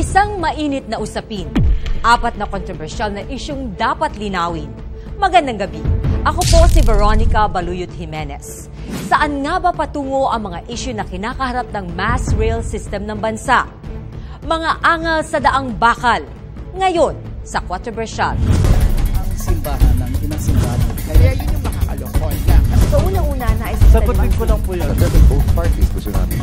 Isang mainit na usapin, 4 na kontrobersyal na isyung dapat linawin. Magandang gabi. Ako po si Veronica Baluyot Jimenez. Saan nga ba patungo ang mga isyu na kinakaharap ng mass rail system ng bansa? Mga angal sa daang bakal. Ngayon, sa kontrobersyal. Ang simbahan ng inang simbahan. Kaya yun yung makakalokon lang. So, unang-una na sagutin ko lang po yan. Both parties gusto namin.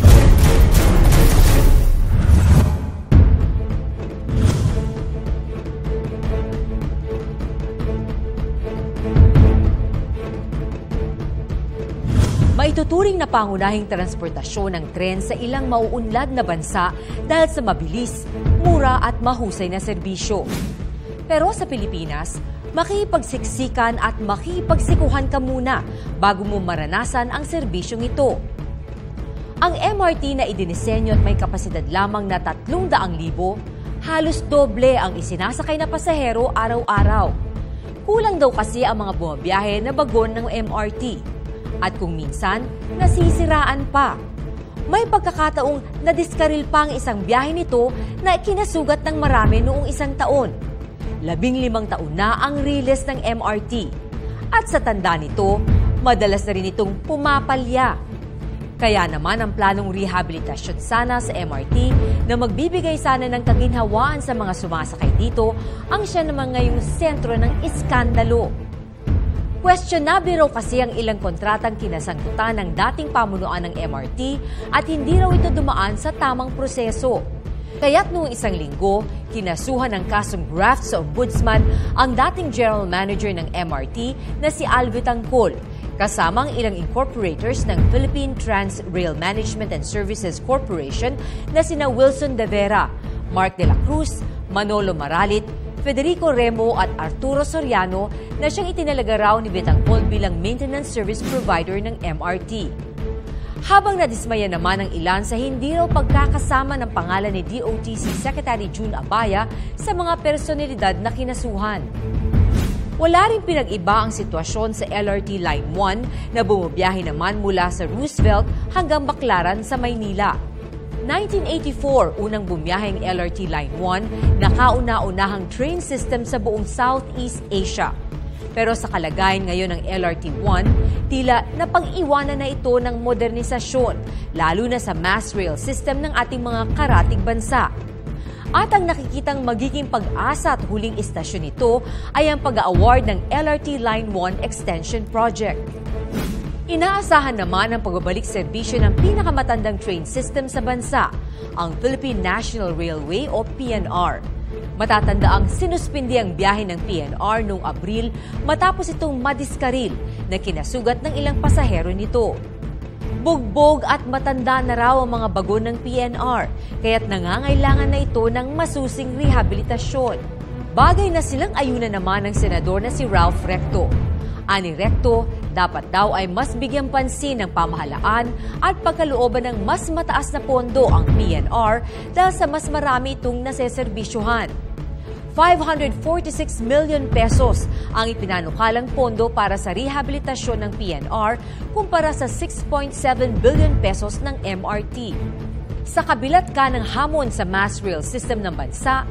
Maituturing na pangunahing transportasyon ng tren sa ilang mauunlad na bansa dahil sa mabilis, mura at mahusay na serbisyo. Pero sa Pilipinas, makipagsiksikan at makipagsikuhan ka muna bago mo maranasan ang serbisyong ito. Ang MRT na idinisenyo at may kapasidad lamang na 300,000, halos doble ang isinasakay na pasahero araw-araw. Kulang daw kasi ang mga bumabiyahe na bagon ng MRT. At kung minsan, nasisiraan pa. May pagkakataong nadiskaril pa ang isang biyahe nito na kinasugat ng marami noong isang taon. 15 taon na ang riles ng MRT. At sa tanda nito, madalas na rin itong pumapalya. Kaya naman ang planong rehabilitasyon sana sa MRT na magbibigay sana ng kaginhawaan sa mga sumasakay dito ang siya naman ngayong sentro ng iskandalo. Questionable raw kasi ang ilang kontratang kinasangkutan ng dating pamunuan ng MRT at hindi raw ito dumaan sa tamang proseso. Kaya't noong isang linggo, kinasuhan ng kasong graft sa ombudsman ang dating general manager ng MRT na si Alvy Tangcol, kasamang ilang incorporators ng Philippine Trans Rail Management and Services Corporation na sina Wilson De Vera, Mark de la Cruz, Manolo Maralit, Federico Remo at Arturo Soriano na siyang itinalaga raw ni Betangcol bilang maintenance service provider ng MRT. Habang nadismaya naman ang ilan sa hindi raw pagkakasama ng pangalan ni DOTC Secretary June Abaya sa mga personalidad na kinasuhan. Wala rin pinag-iba ang sitwasyon sa LRT Line 1 na bumabiyahe naman mula sa Roosevelt hanggang Baclaran sa Maynila. 1984, unang bumiyaheng LRT Line 1 na kauna-unahang train system sa buong Southeast Asia. Pero sa kalagayan ngayon ng LRT 1, tila napag-iwanan na ito ng modernisasyon, lalo na sa mass rail system ng ating mga karatig bansa. At ang nakikitang magiging pag-asa at huling istasyon nito ay ang pag-award ng LRT Line 1 Extension Project. Inaasahan naman ang pagbabalik serbisyo ng pinakamatandang train system sa bansa, ang Philippine National Railway o PNR. Matatanda ang sinuspindi ang biyahe ng PNR noong Abril matapos itong madiskaril na kinasugat ng ilang pasahero nito. Bugbog at matanda na raw ang mga bagon ng PNR, kaya't nangangailangan na ito ng masusing rehabilitasyon. Bagay na silang ayunan naman ng senador na si Ralph Recto. Ani Recto, dapat daw ay mas bigyang pansin ng pamahalaan at pagkalooban ng mas mataas na pondo ang PNR dahil sa mas marami itong naseserbisyuhan. 546 million pesos ang ipinanukalang pondo para sa rehabilitasyon ng PNR kumpara sa 6.7 billion pesos ng MRT. Sa kabilat ka ng hamon sa mass rail system ng bansa,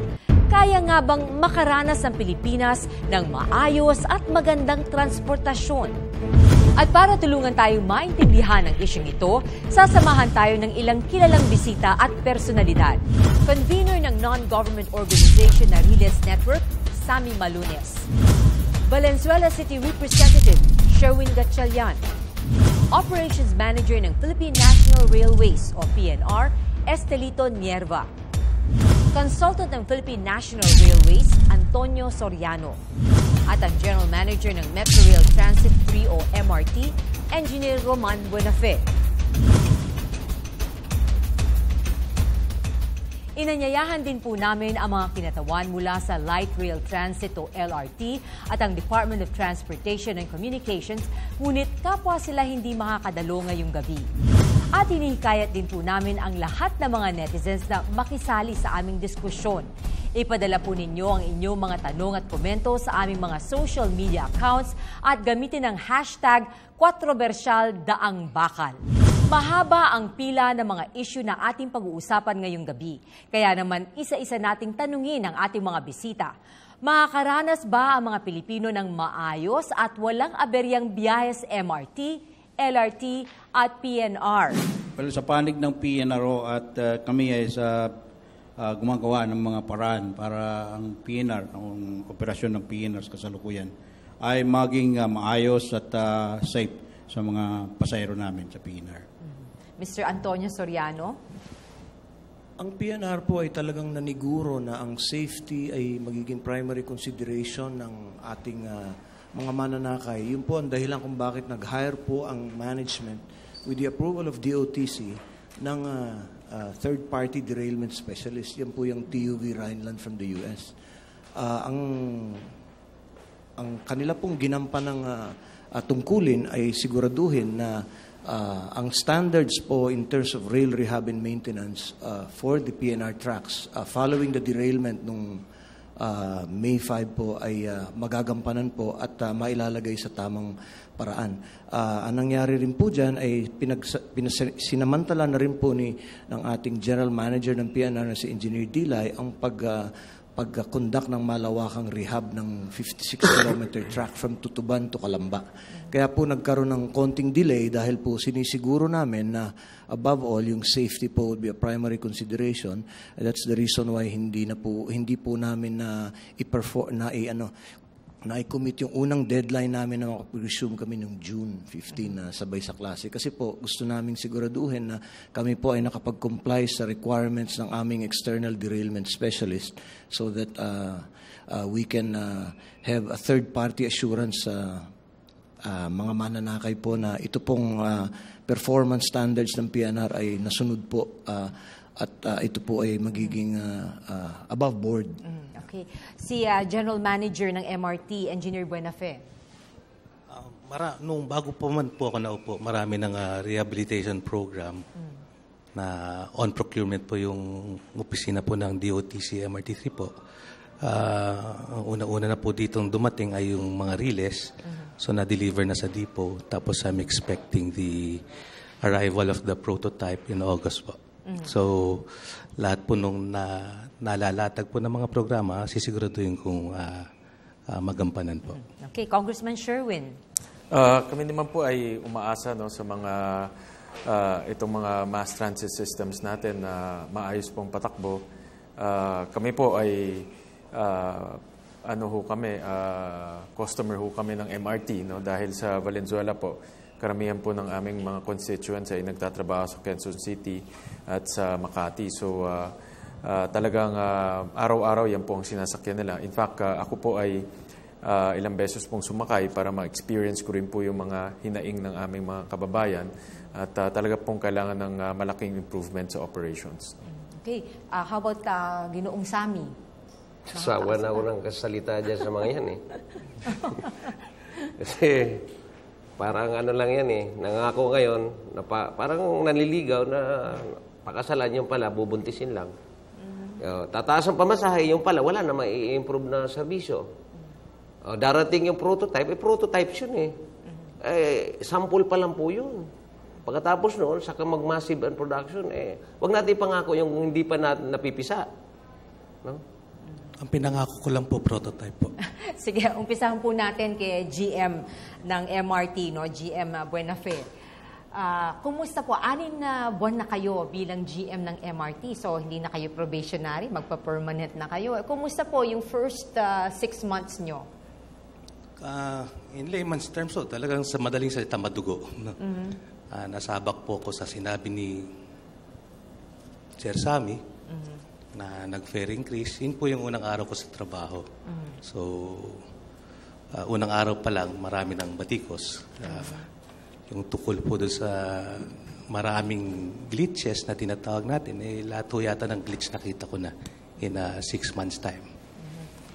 kaya nga bang makaranas ang Pilipinas ng maayos at magandang transportasyon? At para tulungan tayong maintindihan ang isyong ito, sasamahan tayo ng ilang kilalang bisita at personalidad. Convener ng non-government organization na Riles Network, Sammy Malunes. Valenzuela City Representative, Sherwin Gatchalian. Operations Manager ng Philippine National Railways o PNR, Estelito Nierva. Consultant ng Philippine National Railways, Antonio Soriano. At ang General Manager ng Metro Rail Transit 3 o MRT, Engineer Roman Buenafe. Inanyayahan din po namin ang mga kinatawan mula sa Light Rail Transit o LRT at ang Department of Transportation and Communications, ngunit kapwa sila hindi makakadalo ngayong gabi. At hinihikayat din po namin ang lahat ng mga netizens na makisali sa aming diskusyon. Ipadala po ninyo ang inyong mga tanong at komento sa aming mga social media accounts at gamitin ang hashtag #4bersyaldaangbakal. Mahaba ang pila ng mga issue na ating pag-uusapan ngayong gabi. Kaya naman isa-isa nating tanungin ang ating mga bisita. Makakaranas ba ang mga Pilipino ng maayos at walang aberyang biyahe sa MRT, LRT at PNR? Well, sa panig ng PNRO at kami ay sa gumagawa ng mga paraan para ang PNR, ang operasyon ng PNR sa kasalukuyan, ay maging maayos at safe sa mga pasahero namin sa PNR. Mr. Antonio Soriano? Ang PNR po ay talagang naniguro na ang safety ay magiging primary consideration ng ating mga mananakay. Yun po ang dahilan kung bakit nag-hire po ang management with the approval of DOTC ng third-party derailment specialist. Yan po yung TUV Rhineland from the US. Ang kanila pong ginampan ng tungkulin ay siguraduhin na ang standards po in terms of rail rehab and maintenance for the PNR tracks following the derailment nung May 5 po ay magagampanan po at mailalagay sa tamang paraan. Ang nangyari rin po dyan ay sinamantala na rin po ng ating General Manager ng PNR na si Engineer Dilay ang pag-conduct ng malawakang rehab ng 56-kilometer track from Tutuban to Calamba. Kaya po nagkaroon ng konting delay dahil po sinisiguro namin na above all yung safety po would be a primary consideration. That's the reason why hindi po namin na-commit yung unang deadline namin na makapag-resume kami noong June 15 na sabay sa klase. Kasi po gusto namin siguraduhin na kami po ay nakapag-comply sa requirements ng aming external derailment specialist so that we can have a third-party assurance sa mga mananakay po na ito pong performance standards ng PNR ay nasunod po at ito po ay magiging above board. Okay. Si General Manager ng MRT, Engineer Buenafe. Nung bago po man po ako naupo, marami ng rehabilitation program na on procurement po yung opisina po ng DOTC MRT3 po. Una-una na po ditong dumating ay yung mga riles. So na-deliver na sa depot. Tapos I'm expecting the arrival of the prototype in August po. So lahat po nung nalalatag po ng mga programa, sisiguraduhin kung magampanan po. Okay, Congressman Sherwin. Kami naman po ay umaasa sa mga itong mga mass transit systems natin na maayos pong patakbo. Kami po ay customer kami ng MRT dahil sa Valenzuela po. Karamihan po ng aming mga constituents ay nagtatrabaho sa Quezon City at sa Makati. So talagang araw-araw yan po ang sinasakyan nila. In fact, ako po ay ilang beses pong sumakay para ma-experience ko rin po yung mga hinaing ng aming mga kababayan at talaga pong kailangan ng malaking improvement sa operations. Okay. How about Ginoong Sammy? Sawa na ako ng kasalita dyan sa mga yan Kasi parang lang yan nangako ngayon na parang nanliligaw na pakasalan yung pala, bubuntisin lang. Tataas ang pamasahe, yung pala wala na mai-improve na serbisyo. Darating yung prototype, prototype yun sample pa lang po yun. Pagkatapos noon, saka mag-massive production, wag natin pangako yung hindi pa natin napipisa. No? Ang pinangako ko lang po, prototype po. Sige, umpisahan po natin kay GM ng MRT, GM Buenafe. Kumusta po? 6 na buwan na kayo bilang GM ng MRT. So, hindi na kayo probationary, magpa-permanent na kayo. Kumusta po yung first 6 months nyo? In layman's terms, talagang sa madaling salita, madugo. Nasabak po ako sa sinabi ni Chair Sammy, na nag-fare increase. Yun po yung unang araw ko sa trabaho. So, unang araw pa lang, marami ng batikos. Yung tukol po doon sa maraming glitches na tinatawag natin, lahat po yata ng glitch nakita ko na in 6 months' time.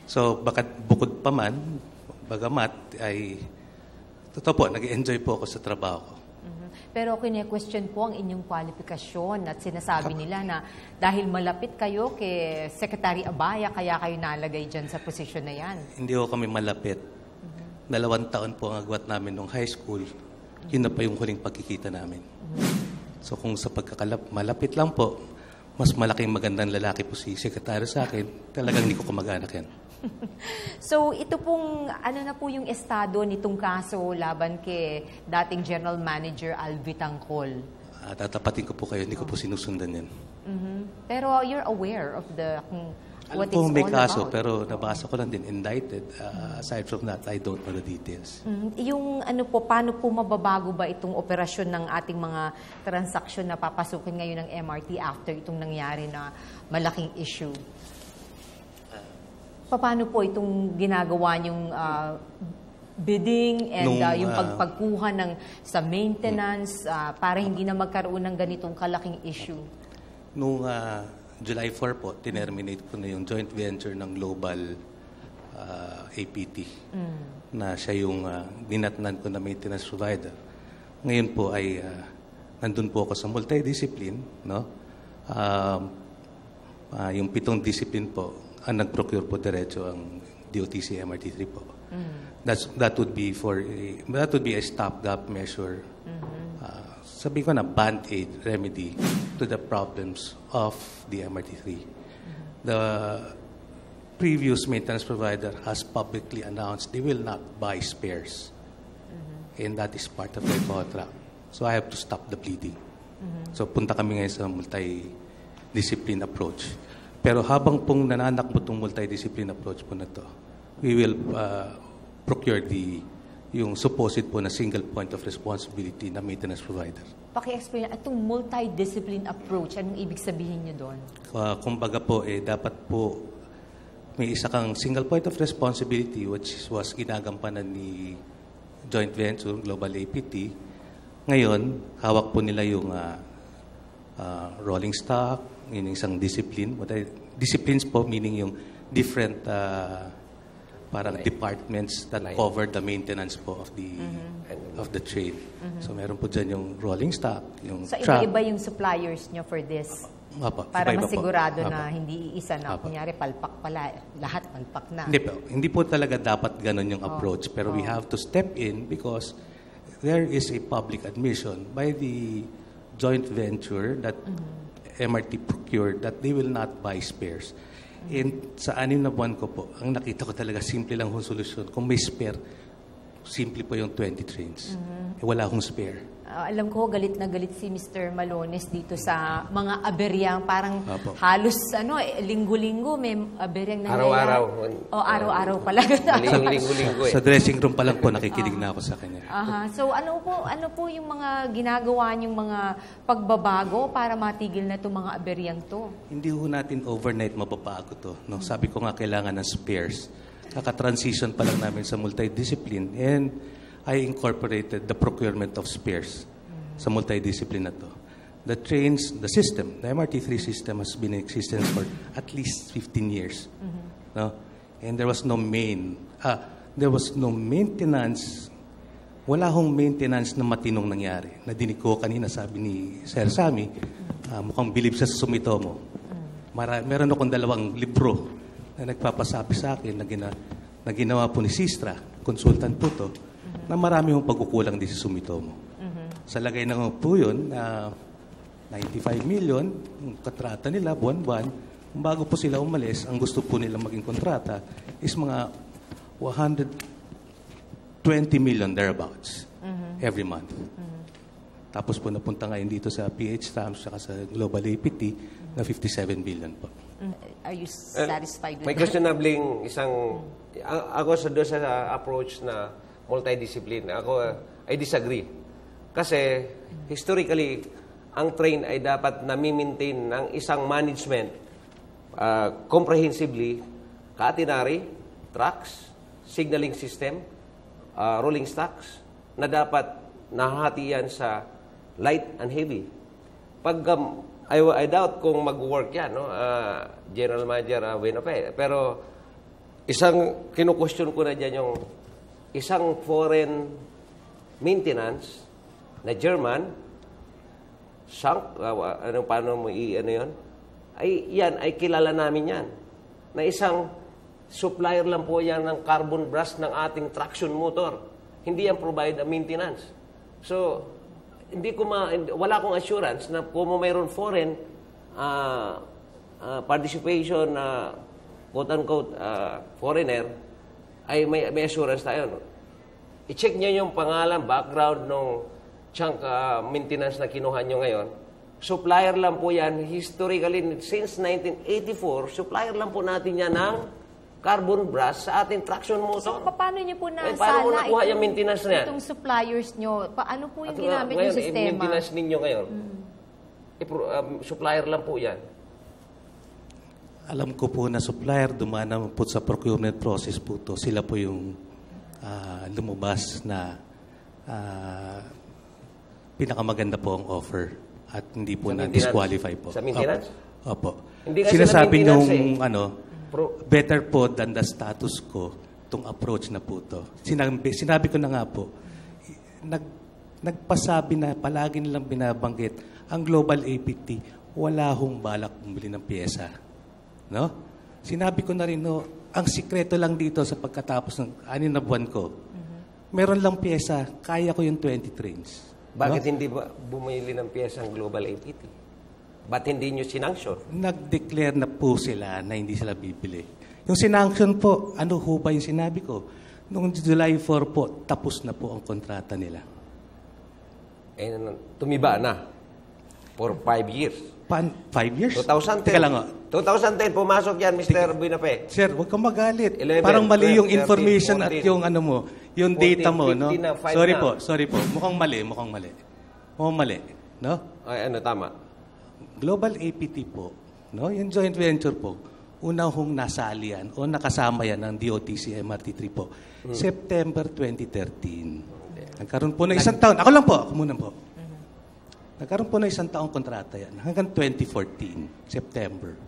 So, bukod pa man, bagamat, ay totoo po, nag-enjoy po ako sa trabaho ko. Pero kine-question po ang inyong kwalifikasyon at sinasabi nila na dahil malapit kayo kay Secretary Abaya, kaya kayo nalagay dyan sa posisyon na yan. Hindi ko kami malapit. 2 taon po ang agwat namin nung high school. Yun na pa yung huling pagkikita namin. So kung sa malapit lang po, mas malaking magandang lalaki po si sekretaryo sa akin, talagang hindi ko kamag-anak yan. So ito pong, ano na po yung estado nitong kaso laban kay dating General Manager Alvi Tangcol? Tatapatin ko po kayo, hindi ko po sinusundan yan. Pero you're aware of what it's Alam po may all kaso, about? pero nabasa ko lang din, indicted. Aside from that, I don't know the details. Yung ano po, paano po mababago ba itong operasyon ng ating mga transaksyon na papasukin ngayon ng MRT after itong nangyari na malaking issue? Paano po itong ginagawa yung bidding and yung pagkuha sa maintenance para hindi na magkaroon ng ganitong kalaking issue? Noong July 4 po, tinerminate ko na yung joint venture ng Global APT na siya yung dinatnan ko na maintenance provider. Ngayon po ay nandun po ako sa multidiscipline, no? Yung 7 discipline po, ang nag-procure po diretso ang DOTC MRT3 po. That would be a stopgap measure. Sabi ko na band-aid remedy to the problems of the MRT3. The previous maintenance provider has publicly announced they will not buy spares. And that is part of their contract. So I have to stop the bleeding. So punta kami ngayon sa multi-discipline approach. Pero habang pong nananakbo itong multi-discipline approach po na to, we will procure yung supposed po na single point of responsibility na maintenance provider. Paki-explain, itong multi-discipline approach, anong ibig sabihin niyo doon? Kumbaga po, dapat po may isa kang single point of responsibility which was ginagampanan ni joint venture, Global APT. Ngayon, hawak po nila yung rolling stock, meaning isang discipline. Disciplines po, meaning yung different parang departments that cover the maintenance po of the train. So meron po dyan yung rolling stock, yung So truck. iba-iba yung suppliers nyo for this? Para iba-iba masigurado po. na hindi iisa na, kunyari palpak pala, lahat palpak na. Hindi po talaga dapat ganun yung approach. Pero we have to step in because there is a public admission by the joint venture that MRT procured that they will not buy spares. And sa 6 na buwan ko po, ang nakita ko talaga, simple lang yung solusyon. Kung may spare, simple po yung 20 trains. Wala akong spare. Alam ko, galit na galit si Mr. Malones dito sa mga aberyang. Parang Apo. halos linggo-linggo may aberyang nangyayari. Araw-araw. Araw-araw pala. Mali yung linggo-linggo Sa dressing room pa lang po, nakikinig na ako sa kanya. So ano po yung mga ginagawa niyong mga pagbabago para matigil na itong mga aberyang to? Hindi ho natin overnight mababago to. No? Sabi ko nga, kailangan ng spares. Kaka-transition pa lang namin sa multidiscipline and I incorporated the procurement of spares sa multidiscipline na to. The trains, the system, the MRT3 system has been in existence for at least 15 years. No? And there was no maintenance, wala hong maintenance na matinong nangyari. Nadinig ko kanina, sabi ni Sir Sammy, mukhang bilib siya sa Sumitomo. Meron akong 2 libro na nagpapasabi sa akin na ginawa po ni Sistra, consultant po to, na marami mong pagkukulang din sa Sumitomo. Sa lagay ng po yun, 95 million, yung kontrata nila, buwan-buwan, bago po sila umalis, ang gusto po nila maging kontrata is mga 120 million thereabouts every month. Tapos po napunta ngayon dito sa PH Stamps at sa Global APT na 57 billion po. Are you satisfied with May that? questionabling ako sa approach na multidiscipline. I disagree. Kasi, historically, ang train ay dapat nami-maintain ng isang management comprehensively, catenary, tracks, signaling system, rolling stocks, na dapat nahahati yan sa light and heavy. I doubt kung mag-work yan, no? General Manager Buenope. Pero, kinu-question ko na dyan yung isang foreign maintenance na German, paano mo yun? Yan ay kilala namin yan. Na isang supplier lang po yan ng carbon brush ng ating traction motor. Hindi yan provide a maintenance. So, wala akong assurance na kung mayroon foreign participation na quote-unquote foreigner, ay may assurance tayo. No? I-check niyo yung pangalan, background ng chunk maintenance na kinuha nyo ngayon. Supplier lang po yan. Historically, since 1984, supplier lang po natin yan ng carbon brass sa ating traction motor. So, paano niyo po paano mo nakuha yung maintenance na yan? Itong suppliers nyo? Paano po yung ginamit ngayon, yung sistema? Maintenance ninyo ngayon, supplier lang po yan. Alam ko po na supplier, dumaan naman po sa procurement process po to. Sila po yung lumabas na pinakamaganda po ang offer at hindi po na disqualify po. Sa maintenance? Opo. Hindi kasi sinasabi nung better po than the status quo itong approach na po to. Sinabi ko na nga po, nagpasabi na palagi nilang binabanggit ang Global APT, wala hong balak bumili ng pyesa. No? Sinabi ko na rin, ang sikreto lang dito sa pagkatapos ng 6 na buwan ko, meron lang pyesa, kaya ko yung 20 trains. Bakit hindi ba bumili ng pyesa ang Global APT? Ba't hindi nyo sinanction? Nag-declare na po sila na hindi sila bibili. Yung sinanction po, ano ho ba yung sinabi ko? Noong July 4 po, tapos na po ang kontrata nila. Tumiba na for 5 years. 5 years? 2010. Teka lang 2010, pumasok yan, Mr. Buinape. Sir, huwag kang magalit. 11, Parang mali 12, yung information 13, 14, at yung ano mo, yung 14, data mo, no? 15 na, 5 Sorry po. Mukhang mali. Mukhang mali, no? Ay, tama. Global APT po, no? Yung joint venture po, unang hong nasali yan o nakasama yan ng DOTC MRT3 po. September 2013. Nagkaroon po ng isang taon. Ako muna po. Nagkaroon po ng isang taong kontrata yan. Hanggang 2014, September.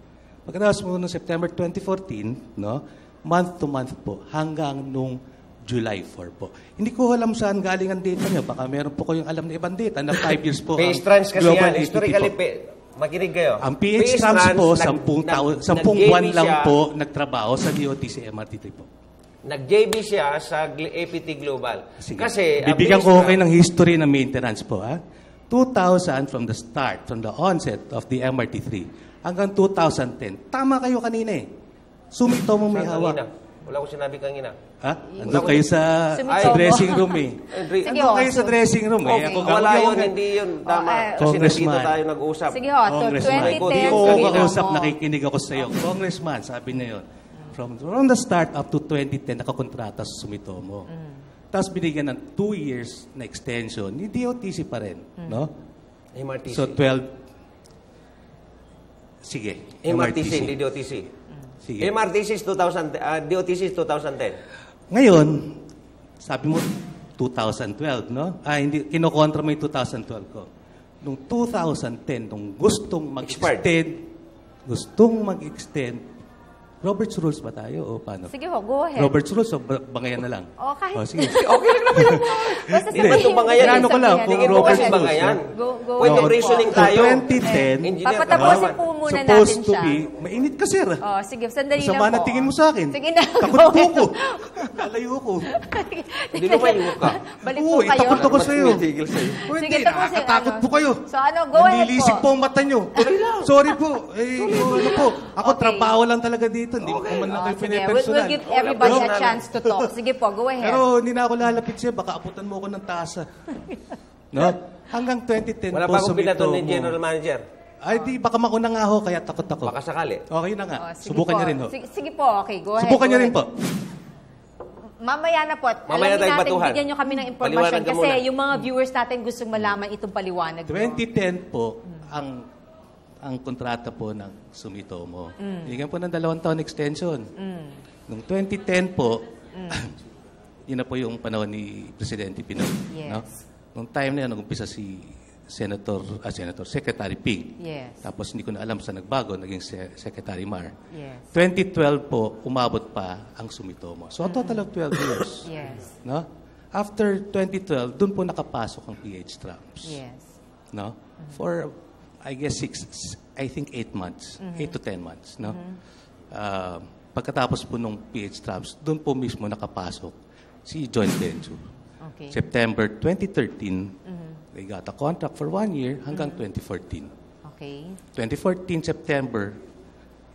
Pagkatapos po noong September 2014, no, month to month po, hanggang nung July 4 po. Hindi ko alam saan galing ang data niyo. Baka meron po kayong alam na ibang data na 5 years po. Phase trans kasi yan. Historically, makinig kayo. Ang PH Trans po, 10 buwan lang po nagtrabaho sa DOTC MRT3 po. Nag-JB siya sa APT Global. Sige. Kasi, bibigyan ko kayo ng history ng maintenance po. 2000 from the start, from the onset of the MRT3, hanggang 2010. Tama kayo kanina eh. Sumitomo may hawak. Wala ko sinabi kanina. Andun kayo sa dressing room eh. Andun kayo sa dressing room eh. Wala yun, hindi yun. Tama. Kasi nandito tayo nag-uusap. Sige ho, to 2010. Hindi ko kausap, nakikinig ako sa iyo. Congressman, sabi niya yun. From the start up to 2010, nakakontrata sa Sumitomo. Tapos binigyan ng 2 years na extension, ni DOTC pa rin. No? MRTC. So 12. Sige. MRTC, hindi DOTC. Sige. MRTC is 2000, DOTC is 2010. Ngayon, sabi mo 2012, no? Hindi, kinokontra mo yung 2012 ko. Noong 2010, nung gustong mag-extend, Robert's Rules ba tayo o paano? Sige ho, go ahead. Robert's Rules o bangayan na lang? Kahit. Sige. Okay lang naman. Basta Hindi ba itong bangayan? Ano ko lang, kung Robert's Rules. Bangayan. Go Point of reasoning tayo. 2010, papatapusin po muna natin supposed to siya. be, mainit ka sir. Sige, sandali lang po. Masama na tingin mo sa akin. Sige na. Takot po ko. Lalayo ko. Hindi lumayo ka. Balik po kayo. Takot ako sa iyo. Tigil sa'yo. Sige, tapusin. Nakakatakot po kayo. So go ahead po. Nanilisik po ang mata nyo. Sorry po. Ako, trabaho lang talaga dito. Hindi ko man lang kayo Sige, pinipersonal. we'll give everybody a chance to talk. Sige po, go ahead. Pero hindi na ako lalapit sa'yo. Baka aputan mo ako ng tasa. No? Hanggang 2010 Wala po pa akong binaton ni General Manager. Ay, di, baka mauna nga ako, kaya takot ako. Baka sakali. Okay na nga. Sige Subukan po. niyo rin ho. Sige po, okay, go ahead. Subukan niyo rin po. Mamaya na po. Mamaya Alamin tayo natin, batuhan. bigyan nyo kami ng impormasyon Paliwanag ka kasi muna. yung mga viewers natin gustong malaman itong paliwanag nyo. 2010 po, ang kontrata po ng Sumitomo. Bigyan po ng 2 taon extension. Noong 2010 po, yun na po yung panahon ni Presidente Pinoy. Yes. No? Noong time na yun, nag-umpisa si Secretary Ping. Yes. Tapos hindi ko na alam sa nagbago, naging Secretary Mar. Yes. 2012 po, umabot pa ang Sumitomo. So, a total of 12 years. Yes. No? After 2012, doon po nakapasok ang PH Trumps. Yes. No? For, I guess, 8 months. 8 to 10 months. No? Pagkatapos po nung PH Trumps, doon po mismo nakapasok si joint venture. Okay. September 2013 They got a contract for 1 year hanggang 2014. Okay. 2014 September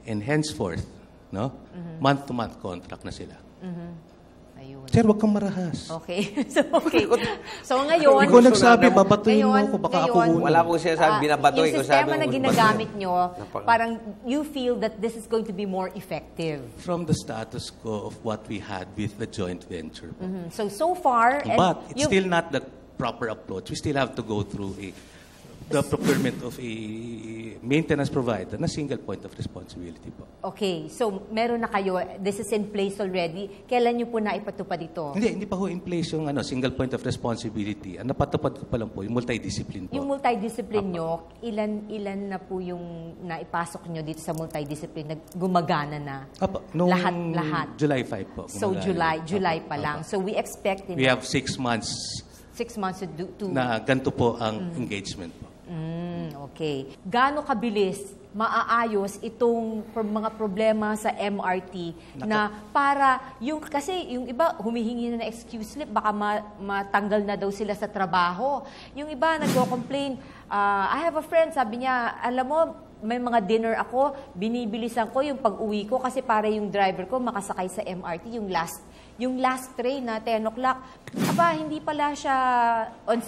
and henceforth, no? Month-to-month contract na sila. Ayun. Sir, wag kang marahas. Okay. So ngayon, Ikaw nagsabi, babatuin mo ako, baka ako una. Wala akong sinasabi, binabatoy ko. Yung sistema na ginagamit nyo, parang you feel that this is going to be more effective. From the status quo of what we had with the joint venture. So far, But it's still not the proper approach. We still have to go through the procurement of a maintenance provider na single point of responsibility po. Okay, so meron na kayo, this is in place already. Kailan nyo po naipatupad ito? Hindi pa ho in place yung single point of responsibility. Ang napatupad ko pa lang po, yung multidiscipline po. Yung multidiscipline nyo, ilan na po yung naipasok nyo dito sa multidiscipline na gumagana na? Nung Lahat. July 5 po. So July pa lang. So we expect we have 6 months 6 months to na ganito po ang engagement po. Okay. Gaano kabilis maaayos itong mga problema sa MRT na para kasi yung iba humihingi na ng excuse slip, baka matanggal na daw sila sa trabaho. Yung iba nagko-complain, I have a friend, sabi niya, alam mo, may mga dinner ako, binibilisan ko yung pag-uwi ko kasi para yung driver ko makasakay sa MRT, yung last train na 10 o'clock. Aba, hindi pala siya on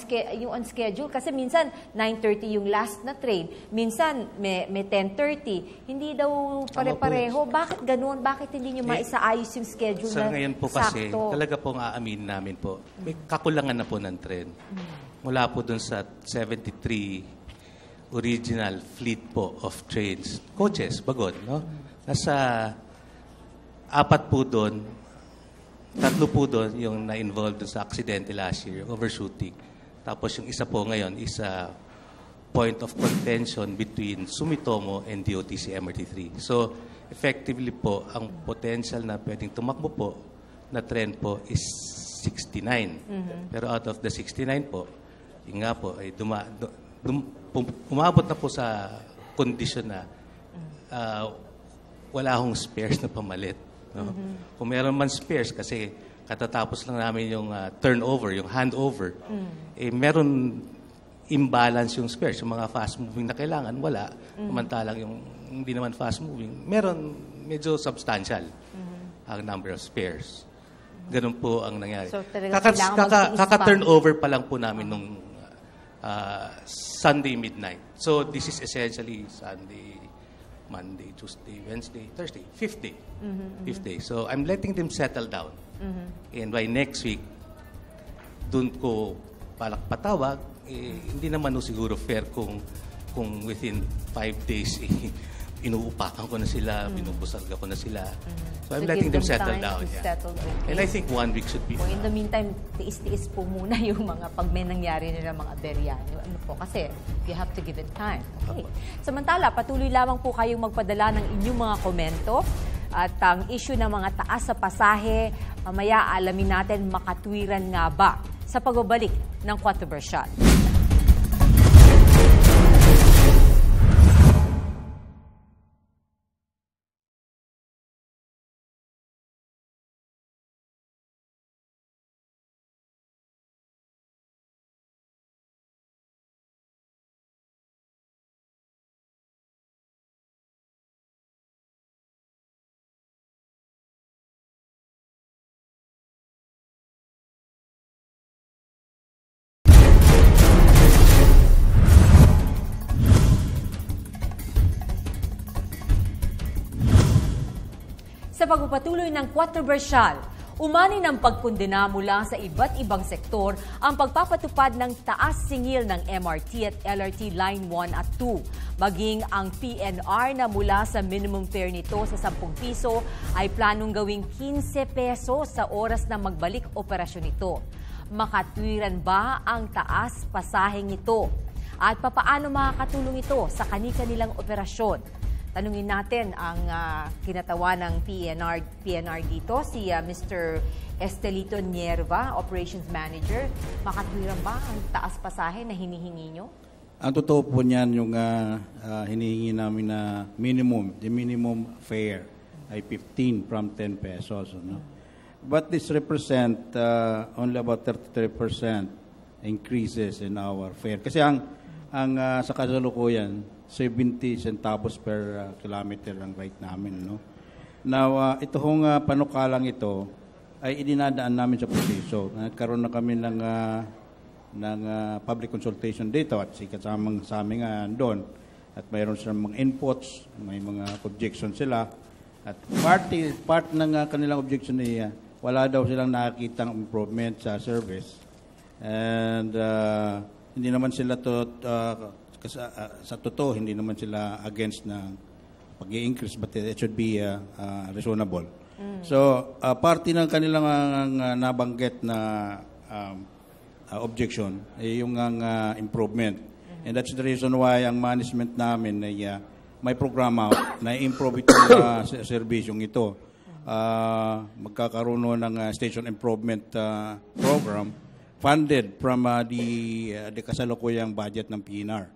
schedule kasi minsan 9:30 yung last na train. Minsan may 10:30. Hindi daw pare-pareho. Bakit ganun? Bakit hindi nyo maisaayos yung schedule na ngayon po sakto? kasi, talaga pong aamin namin po, may kakulangan na po ng tren. Mula po dun sa 73 original fleet po of trains, coaches, bagon, no? Nasa 4 po doon, 3 po doon yung na-involved sa aksidente last year, overshooting. Tapos yung isa po ngayon is a point of contention between Sumitomo and DOTC MRT-3. So, effectively po, ang potential na pwedeng tumakbo po na trend po is 69. Pero out of the 69 po, yun nga po, ay umabot na po sa kondisyon na wala akong spares na pamalit. No? Kung meron man spares, kasi katatapos lang namin yung turnover, yung handover, meron imbalance yung spares. Yung mga fast-moving na kailangan, wala. Samantalang yung hindi naman fast-moving, meron medyo substantial ang number of spares. Ganun po ang nangyari. So, kaka-turnover pa lang po namin nung Sunday midnight. So, this is essentially Sunday, Monday, Tuesday, Wednesday, Thursday, 5th day. 5th day. So, I'm letting them settle down. And by next week, dun ko patawag, hindi naman siguro fair kung within 5 days, inuupakan ko na sila, binubusarga ko na sila. So, I'm letting them settle down. Yeah. And I think 1 week should be enough. In the meantime, tiis-tiis po muna yung mga pag may nangyari na mga aberya. Ano po, kasi you have to give it time. Okay. Samantala, patuloy lamang po kayong magpadala ng inyong mga komento at ang issue ng mga taas sa pasahe, mamaya alamin natin makatwiran nga ba sa pagbabalik ng Kontrobersyal. Sa pagpapatuloy ng Kontrobersyal, umani ng pagkondena mula sa iba't ibang sektor ang pagpapatupad ng taas singil ng MRT at LRT Line 1 at 2. Maging ang PNR na mula sa minimum fare nito sa 10 piso ay planong gawing 15 peso sa oras na magbalik operasyon nito. Makatwiran ba ang taas pasaheng ito? At papaano makakatulong ito sa kani-kanilang operasyon? Tanungin natin ang kinatawa ng PNR dito, si Mr. Estelito Nierva, Operations Manager. Makatwiran ba ang taas pasahe na hinihingi nyo? Ang totoo po niyan yung hinihingi namin na the minimum fare ay 15 from 10 pesos. No? But this represent only about 33% increases in our fare. Kasi ang sa kasalukuyan, 70 centavos per kilometer ang rate namin, no? Now, ito hong panukalang ito ay idinadaan namin sa proseso. Nagkaroon na kami ng public consultation dito at kasamang sa amin doon. At mayroon silang mga inputs, may mga objections sila. At part ng kanilang objection ay wala daw silang nakikitang improvement sa service. And hindi naman sila sa totoo, hindi naman sila against na pag-i-increase, but it should be reasonable. So, parte ng kanilang nabanggit na objection ay yung improvement. And that's the reason why ang management namin ay may programa na improve itong serbisyong ito. Magkakaroon ng station improvement program funded from the kasalukuyang budget ng PNR.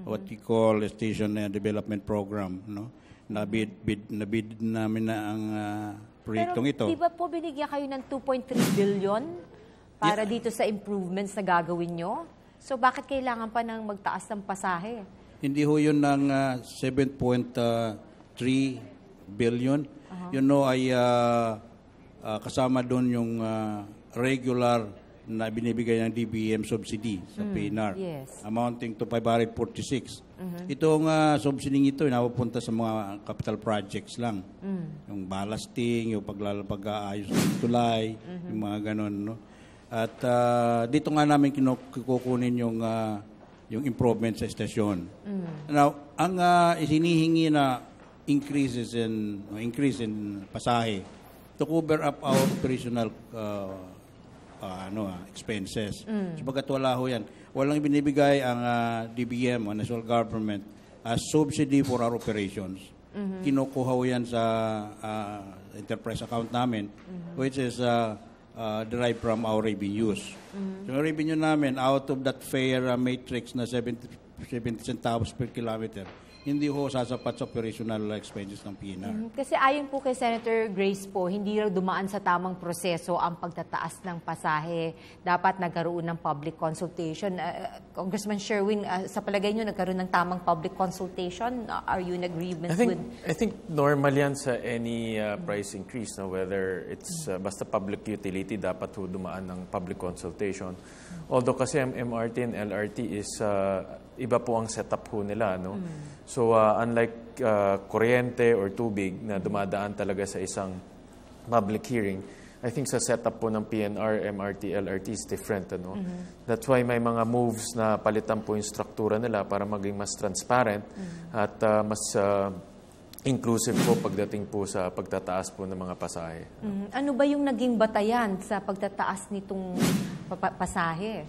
What we call a station development program, no? Nabid namin na ang proyektong ito. Pero di ba po binigyan kayo ng 2.3 billion para dito sa improvements na gagawin nyo? So bakit kailangan pa ng magtaas ng pasahe? Hindi ho yun ng 7.3 billion. Yun no ay kasama doon yung regular na binibigay ng DBM subsidy sa PNR, amounting to 546. Itong subsidy ito, napupunta sa mga capital projects lang. Yung ballasting, yung pag-aayos ng tulay, yung mga ganon. No? At dito nga namin kukunin yung improvement sa estasyon. Now, ang isinihingi na increase in pasahe to cover up our operational expenses. Sabagat wala ho yan. Walang binibigay ang DBM, National Government, as subsidy for our operations. Kinukuha ho yan sa enterprise account namin, which is derived from our revenues. So, yung revenue namin, out of that fare matrix na 70 centavos per kilometer, hindi ho sasapat sa operational expenses ng PNR. Kasi ayon po kay Senator Grace po, hindi raw dumaan sa tamang proseso ang pagtataas ng pasahe. Dapat nagkaroon ng public consultation. Congressman Sherwin, sa palagay nyo, nagkaroon ng tamang public consultation? Are you in agreement with... I think normal yan sa any price increase, no? Whether it's basta public utility, dapat ho dumaan ng public consultation. Although kasi MRT and LRT is... iba po ang setup ho nila, no? So, unlike kuryente or tubig na dumadaan talaga sa isang public hearing, I think sa setup po ng PNR, MRT, LRT is different, ano? That's why may mga moves na palitan po yung struktura nila para maging mas transparent at mas inclusive po pagdating po sa pagtataas po ng mga pasahe. Ano ba yung naging batayan sa pagtataas nitong pasahe?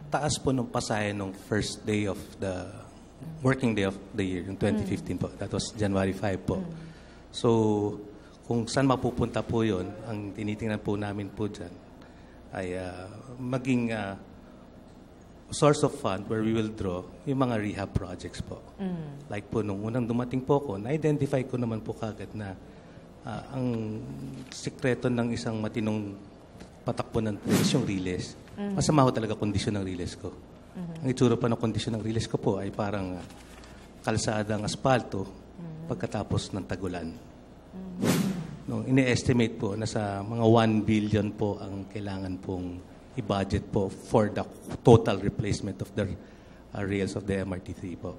Taas po ng pasahe nung first day of the working day of the year, yung 2015 po. That was January 5 po. So, kung saan mapupunta po yun, ang tinitingnan po namin po dyan ay maging source of fund where we will draw yung mga rehab projects po. Like po, nung unang dumating po ko, na-identify ko naman po kagad na ang sikreto ng isang matinong patakbo ng trains yung release. Masama ho talaga kondisyon ng release ko. Ang itsura pa ng kondisyon ng release ko po ay parang kalsadang asfalto pagkatapos ng tagulan. No, ini-estimate po na sa mga 1 billion po ang kailangan pong i-budget po for the total replacement of the rails of the MRT3 po.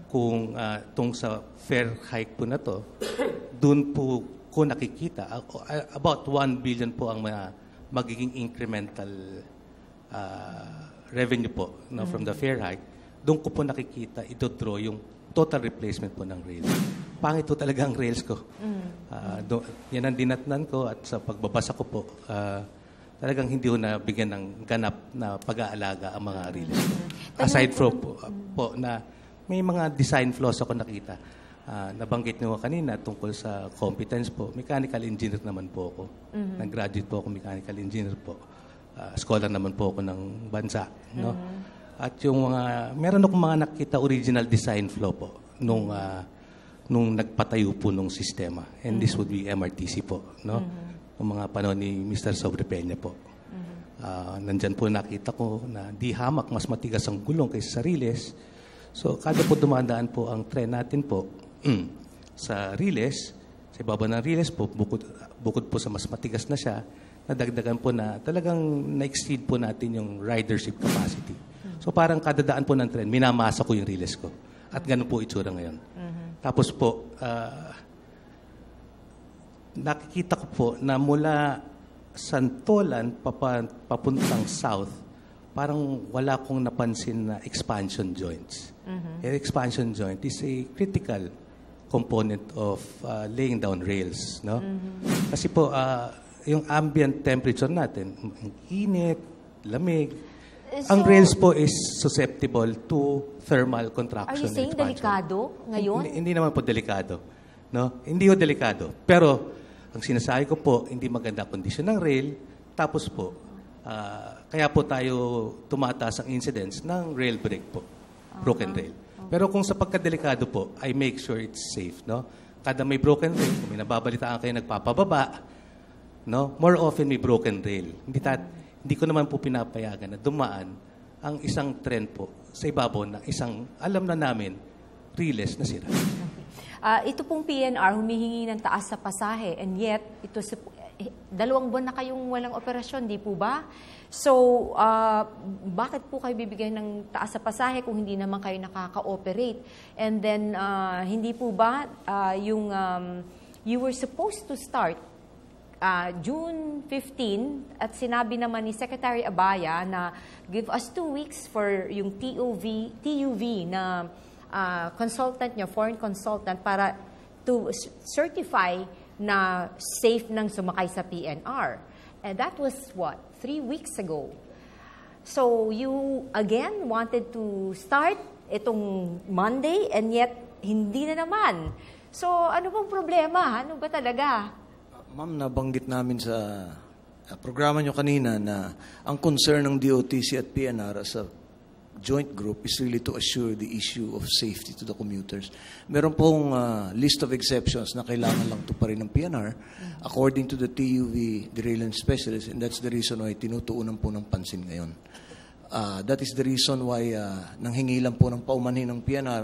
Kung tung sa fare hike po na to, doon po ko nakikita, about 1 billion po ang magiging incremental revenue po from the fare hike. Doon ko po nakikita, ito-draw yung total replacement po ng rails. Pangit po talaga ang rails ko. Yan ang dinatnan ko at sa pagbabasa ko po, talagang hindi ko nabigyan ng ganap na pag-aalaga ang mga rails ko. Aside from po na may mga design flaws ako nakita. Nabanggit niyo kanina tungkol sa competence po. Mechanical engineer naman po ako. Nag-graduate po ako mechanical engineer po. Scholar naman po ako ng bansa. No? At yung meron akong mga nakita original design flaw po nung nagpatayo po nung sistema. And this would be MRTC po. No? Yung mga panahon ni Mr. Sobrepeña po. Nandyan po nakita ko na di hamak, mas matigas ang gulong kaysa sa riles. So kada po dumadaan po ang tren natin po sa riles, sa ibaba ng riles po, bukod po sa mas matigas na siya, nadagdagan po na talagang na-exceed po natin yung ridership capacity. So parang kadadaan po ng tren, minamasa ko yung riles ko. At ganun po itsura ngayon. Tapos po, nakikita ko po na mula Santolan papuntang south, parang wala kong napansin na expansion joints. Yung expansion joint is a critical component of laying down rails. No? Kasi po, yung ambient temperature natin, init, lamig, ang rails po is susceptible to thermal contraction. Are you saying delikado ngayon? Hindi naman po delikado. No? Hindi po delikado. Pero, ang sinasabi ko po, hindi maganda kondisyon ng rail. Tapos po, kaya po tayo tumataas ang incidence ng rail break po. Broken rail. Pero kung sa pagkadelikado po, I make sure it's safe. No? Kada may broken rail, kung may nababalitaan kayo nagpapababa, no? More often may broken rail. Hindi ko naman po pinapayagan na dumaan ang isang tren po sa ibabaw ng isang, alam na namin, riles na sira. Ito pong PNR humihingi ng taas sa pasahe and yet, ito 2 buwan na kayong walang operasyon, di po ba? So, bakit po kayo bibigyan ng taas sa pasahe kung hindi naman kayo nakaka-operate? And then, hindi po ba you were supposed to start June 15 at sinabi naman ni Secretary Abaya na give us 2 weeks for yung TUV na consultant niya, foreign consultant, para to certify na safe nang sumakay sa PNR. And that was what? 3 weeks ago. So you again wanted to start itong Monday and yet hindi na naman. So ano bang problema? Ano ba talaga? Ma'am, nabanggit namin sa programa nyo kanina na ang concern ng DOTC at PNR as a joint group is really to assure the issue of safety to the commuters. Meron pong list of exceptions na kailangan lang tuparin ng PNR according to the TUV derailment specialist, and that's the reason why tinutuunan po ng pansin ngayon. That is the reason why nanghingi lang po ng paumanhin ng PNR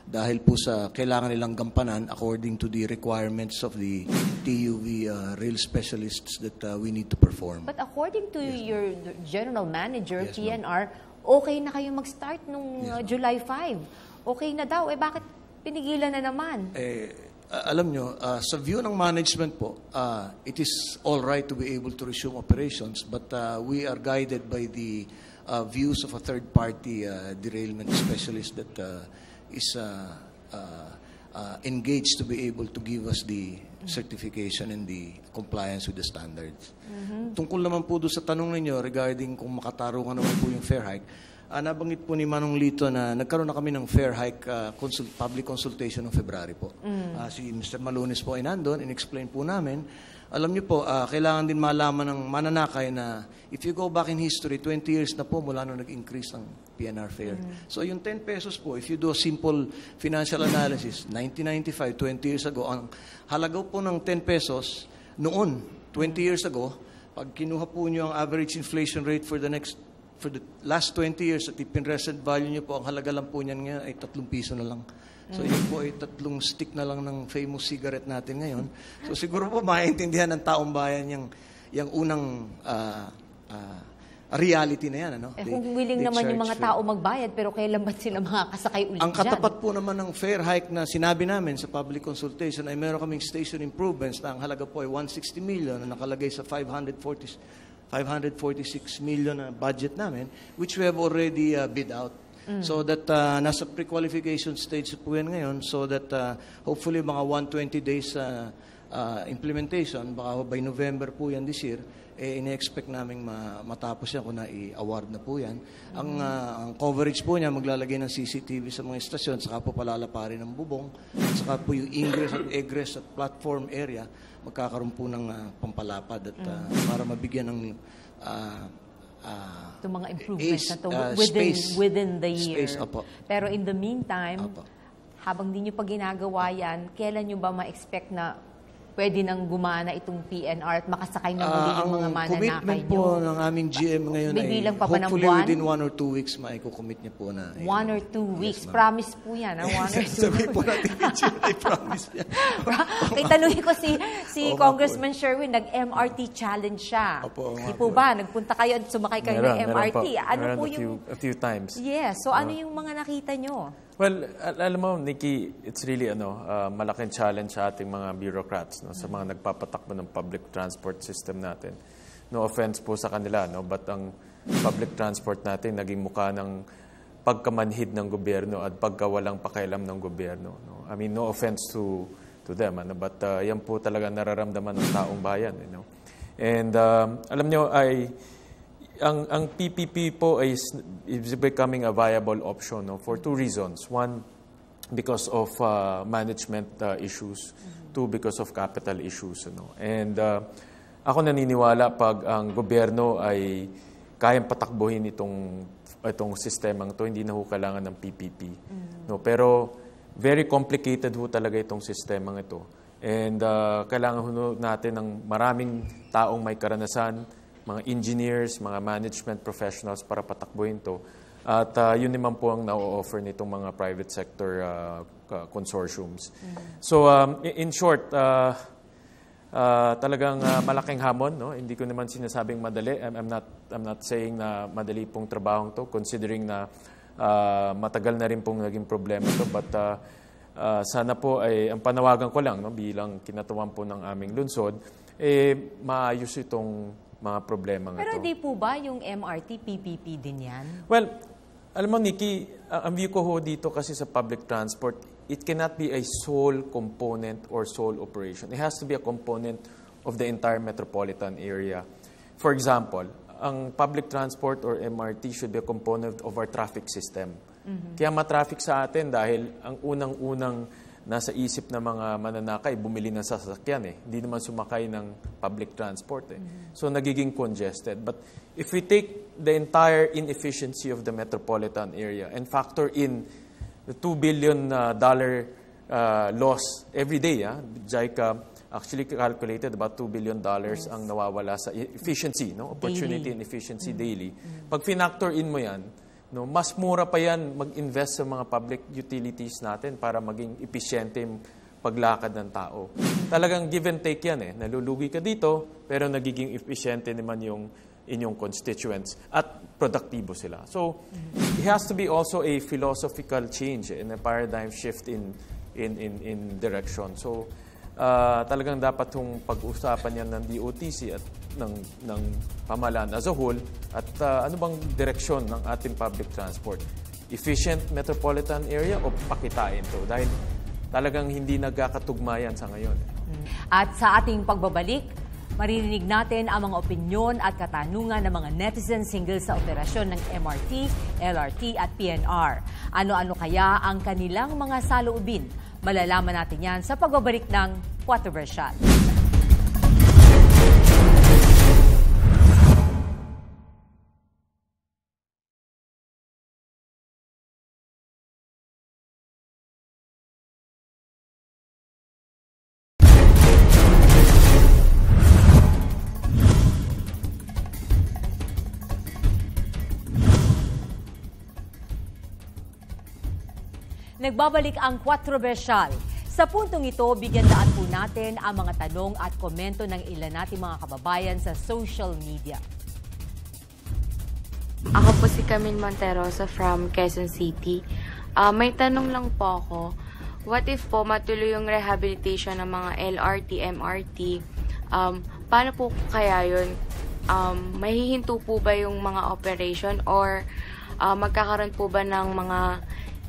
dahil po sa kailangan nilang gampanan according to the requirements of the TUV rail specialists that we need to perform. But according to your general manager, PNR, okay na kayo mag-start nung July 5. Okay na daw. Bakit pinigilan na naman? Alam nyo, sa view ng management po, it is all right to be able to resume operations, but we are guided by the views of a third-party derailment specialist that is engaged to be able to give us the certification and the compliance with the standards. Tungkol naman po doon sa tanong ninyo regarding kung makatarungan naman po yung fair hike, nabanggit po ni Manong Lito na nagkaroon na kami ng fair hike public consultation noong February po. Si Mr. Malunis po ay nandun, in-explain po namin. Alam niyo po, kailangan din malaman ng mananakay na if you go back in history, 20 years na po mula nung nag-increase ang PNR fare. So yung 10 pesos po, if you do a simple financial analysis, 1995, 20 years ago, ang halaga po ng 10 pesos noon, 20 years ago, pag kinuha po niyo ang average inflation rate for the last 20 years at ipinresent value niyo po, ang halaga lang po niyan ngayon ay 3 piso na lang. So yun po ay 3 stick na lang ng famous cigarette natin ngayon. So siguro po maintindihan ng taong bayan yung unang reality na yan. Ano? Kung willing naman yung mga tao magbayad, pero kailan ba sila makakasakay ulit ang katapat po naman ng fair hike na sinabi namin sa public consultation ay meron kaming station improvements na ang halaga po ay 160 million na nakalagay sa 546 million na budget namin, which we have already bid out. So that nasa pre-qualification stage po yan ngayon, so that hopefully mga 120 days implementation, baka by November po yan this year, ine-expect namin matapos yan kung na-i-award na po yan. Ang coverage po niya, maglalagay ng CCTV sa mga estasyon, saka po palalaparin ng bubong, saka po yung ingress at egress at platform area, magkakaroon po ng pampalapad at para mabigyan ng itong mga improvements na to within the year. Space, opo. Pero in the meantime, Opo. habang di nyo pa ginagawa yan, kailan nyo ba ma-expect na pwede nang gumana itong PNR at makasakay na muli yung mga Ang mananakay commitment nyo? po ng aming GM ngayon Bibilang pa ba ng hopefully buwan? within 1 or 2 weeks maiko-commit niya po na. 1 or 2 weeks. ma'am. Promise po yan, 1 or 2 Sabi po natin kay GM, I promise niya. Kaya tanungin ko si Oo, Congressman Sherwin, nag-MRT challenge siya. Opo, Di po ba? Nagpunta kayo at sumakay kayo ng MRT. Ano Meron po yung... a few times. Yes. So ano yung mga nakita nyo? Well, alam mo, Nikki, it's really malaking challenge sa ating mga bureaucrats, no, sa mga nagpapatakbo ng public transport system natin. No offense po sa kanila, no, but ang public transport natin naging mukha ng pagkamanhid ng gobyerno at pagkawalang pakialam ng gobyerno. No? I mean, no offense to them, but yan po talaga nararamdaman ng taong bayan. You know? And alam nyo, ang PPP po is becoming a viable option, no, for 2 reasons. One, because of management issues. 2, because of capital issues. No? And ako naniniwala pag ang gobyerno ay kayang patakbuhin itong sistemang to, hindi na ho kailangan ng PPP. No? Pero very complicated ho talaga itong sistemang ito. And kailangan ho natin ng maraming taong may karanasan, mga engineers, mga management professionals para patakbuhin to. At yun naman po ang na-offer nitong mga private sector consortiums. So, in short, talagang malaking hamon. No? Hindi ko naman sinasabing madali. I'm not saying na madali pong trabahong to, considering na matagal na rin pong naging problema to. But sana po ay, ang panawagan ko lang, no, bilang kinatuwang po ng aming lungsod, maayos itong mga problema nga Pero ito. di po ba yung MRT, PPP din yan? Well, alam mo, Nikki, ang view ko ho dito kasi sa public transport, it cannot be a sole component or sole operation. It has to be a component of the entire metropolitan area. For example, ang public transport or MRT should be a component of our traffic system. Kaya matraffic sa atin dahil ang unang-unang nasa isip ng mga mananakay, bumili ng sasakyan Hindi naman sumakay ng public transport So nagiging congested. But if we take the entire inefficiency of the metropolitan area and factor in the $2 billion loss every day, JICA actually calculated about $2 billion ang nawawala sa efficiency, no? Opportunity and efficiency daily. Pag finactor in mo yan, no, mas mura pa yan mag-invest sa mga public utilities natin para maging episyente yung paglakad ng tao. Talagang give and take yan Nalulugi ka dito, pero nagiging episyente naman yung inyong constituents at produktibo sila. So, it has to be also a philosophical change and a paradigm shift in direction. So, talagang dapat yung pag-usapan yan ng DOTC at ng pamahalaan as a whole at ano bang direksyon ng ating public transport? Efficient metropolitan area o pakitain to? Dahil talagang hindi nagkakatugmayan sa ngayon. At sa ating pagbabalik, maririnig natin ang mga opinyon at katanungan ng mga netizens hinggil sa operasyon ng MRT, LRT at PNR. Ano-ano kaya ang kanilang mga saloobin? Malalaman natin yan sa pagbabalik ng Quattroversial. Nagbabalik ang Quattroversial. Sa puntong ito, bigyan daan po natin ang mga tanong at komento ng ilan nating mga kababayan sa social media. Ako po si Camille Monterosa from Quezon City. May tanong lang po ako. What if po matuloy yung rehabilitation ng mga LRT, MRT? Paano po kaya yun? Mahihinto po ba yung mga operation or magkakaroon po ba ng mga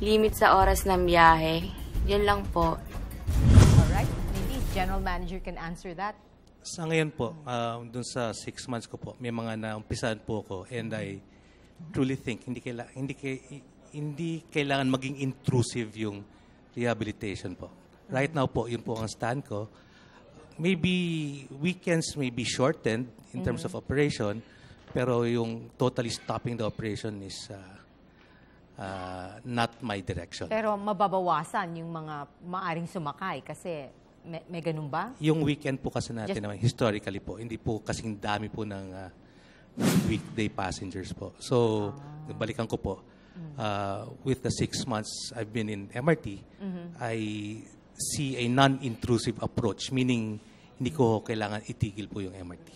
limit sa oras ng biyahe? Yun lang po. Alright, maybe General Manager can answer that. Sa ngayon po, dun sa 6 months ko po, may mga naumpisahan po ko and I truly think hindi kailangan maging intrusive yung rehabilitation po. Right now po, yun po ang stand ko. Maybe weekends may be shortened in terms of operation, pero yung totally stopping the operation is not my direction. Pero mababawasan yung mga maaring sumakay kasi May ganun ba? Yung weekend po kasi natin naman, historically po, hindi po kasing dami po ng weekday passengers po. So, balikan ko po, with the 6 months I've been in MRT, I see a non-intrusive approach, meaning hindi ko kailangan itigil po yung MRT.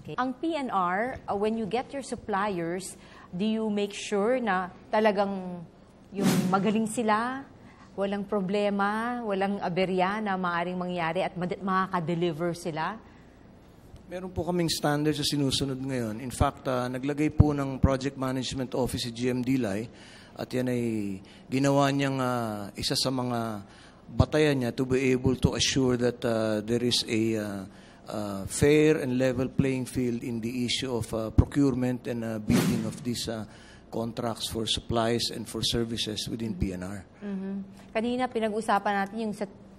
Okay. Ang PNR, when you get your suppliers, do you make sure na talagang yung magaling sila, walang problema, walang aberya na maaaring mangyari at makaka-deliver sila? Meron po kaming standards na sinusunod ngayon. In fact, naglagay po ng Project Management Office si GM Dilay at yan ay ginawa niyang isa sa mga batayan niya to be able to assure that there is a fair and level playing field in the issue of procurement and bidding of these contracts for supplies and for services within PNR. Kanina pinag-usapan natin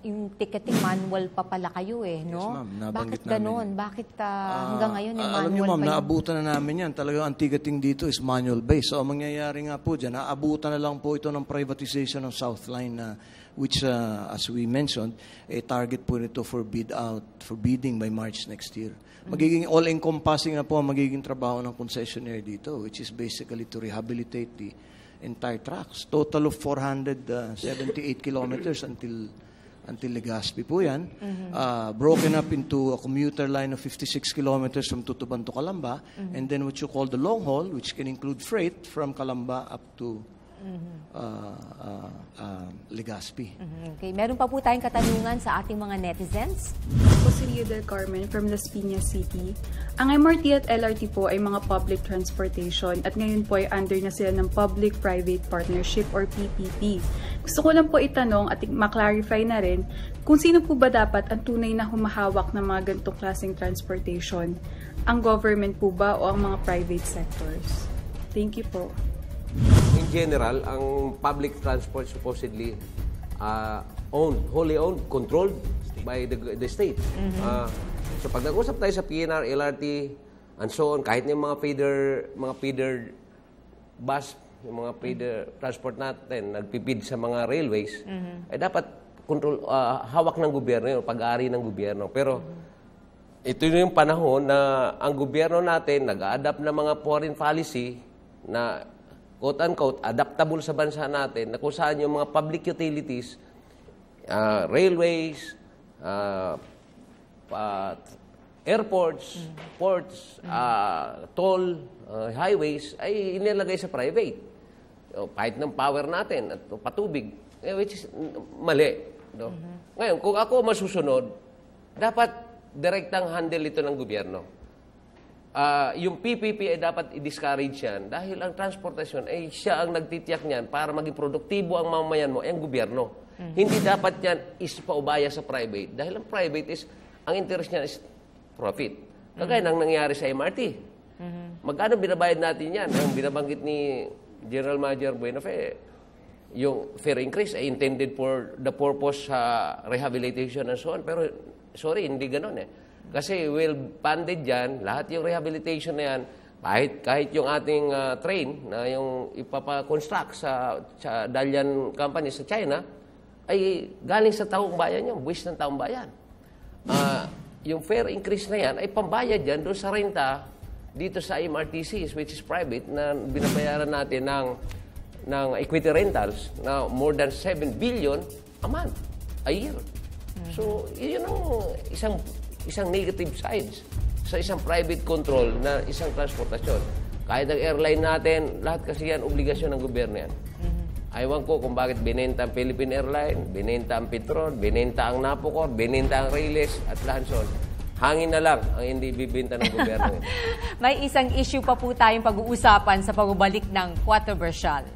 yung ticketing manual pa pala kayo no? Yes, ma'am. Nabanggit Bakit ganon? Bakit hanggang ngayon yung manual alam niyo, ma'am, pa naabutan na namin yan. Talagang ang ticketing dito is manual-based. So, ang mangyayari nga po dyan, naabutan na lang po ito ng privatization ng South Line which, as we mentioned, target po nito for bidding by March next year. Magiging all-encompassing na po ang magiging trabaho ng concessionaire dito, which is basically to rehabilitate the entire tracks. Total of 478 kilometers until Legazpi po yan. Broken up into a commuter line of 56 kilometers from Tutuban to Calamba, and then what you call the long haul, which can include freight from Calamba up to Legazpi. Okay. Meron pa po tayong katanungan sa ating mga netizens. Po si Rio del Carmen from Las Piñas City. Ang MRT at LRT po ay mga public transportation at ngayon po ay under na sila ng Public-Private Partnership or PPP. Gusto ko lang po itanong at maklarify na rin kung sino po ba dapat ang tunay na humahawak ng mga ganitong klaseng transportation? Ang government po ba o ang mga private sectors? Thank you po. In general, ang public transport supposedly wholly owned, controlled by the state. So pag nag-usap tayo sa PNR, LRT, and so on, kahit yung mga feeder bus, yung mga feeder transport natin, nagpipid sa mga railways, ay dapat hawak ng gobyerno yun, pag-aari ng gobyerno. Pero ito yung panahon na ang gobyerno natin nag-a-adapt ng mga foreign policy na quote-unquote, adaptable sa bansa natin, na kung saan yung mga public utilities, railways, airports, ports, toll, highways, ay inilagay sa private. Kahit ng power natin at patubig, which is mali. No? Ngayon, kung ako masusunod, dapat direktang handle ito ng gobyerno. Yung PPP ay dapat i-discourage yan dahil ang transportasyon ay siya ang nagtitiyak niyan para maging produktibo ang mamamayan mo, ang gobyerno. Hindi dapat yan ispaubaya sa private dahil ang private is, ang interest niya is profit. Kagaya nang nangyari sa MRT. Magkano binabayad natin yan? Ang binabanggit ni General Manager Buenafe, yung fare increase ay intended for the purpose sa rehabilitation and so on. Pero, sorry, hindi ganon Kasi well-funded yan, lahat yung rehabilitation na yan, kahit yung ating train na yung ipapakonstruct sa Dalian Company sa China, ay galing sa taong bayan yung buwis ng taong bayan. Yung fare increase na yan ay pambayad yan doon sa renta dito sa MRTCs, which is private, na binabayaran natin ng equity rentals na more than 7 billion a month, a year. So, yun ang isang negative sides sa isang private control na isang transportasyon. Kahit ang airline natin, lahat kasi yan, obligasyon ng gobyerno yan. Aywan ko kung bakit binenta ang Philippine Airlines, binenta ang Petron, binenta ang Napocor, binenta ang Railes at Lanson. Hangin na lang ang hindi bibenta ng gobyerno. May isang issue pa po tayong pag-uusapan sa pagbabalik ng Controversial.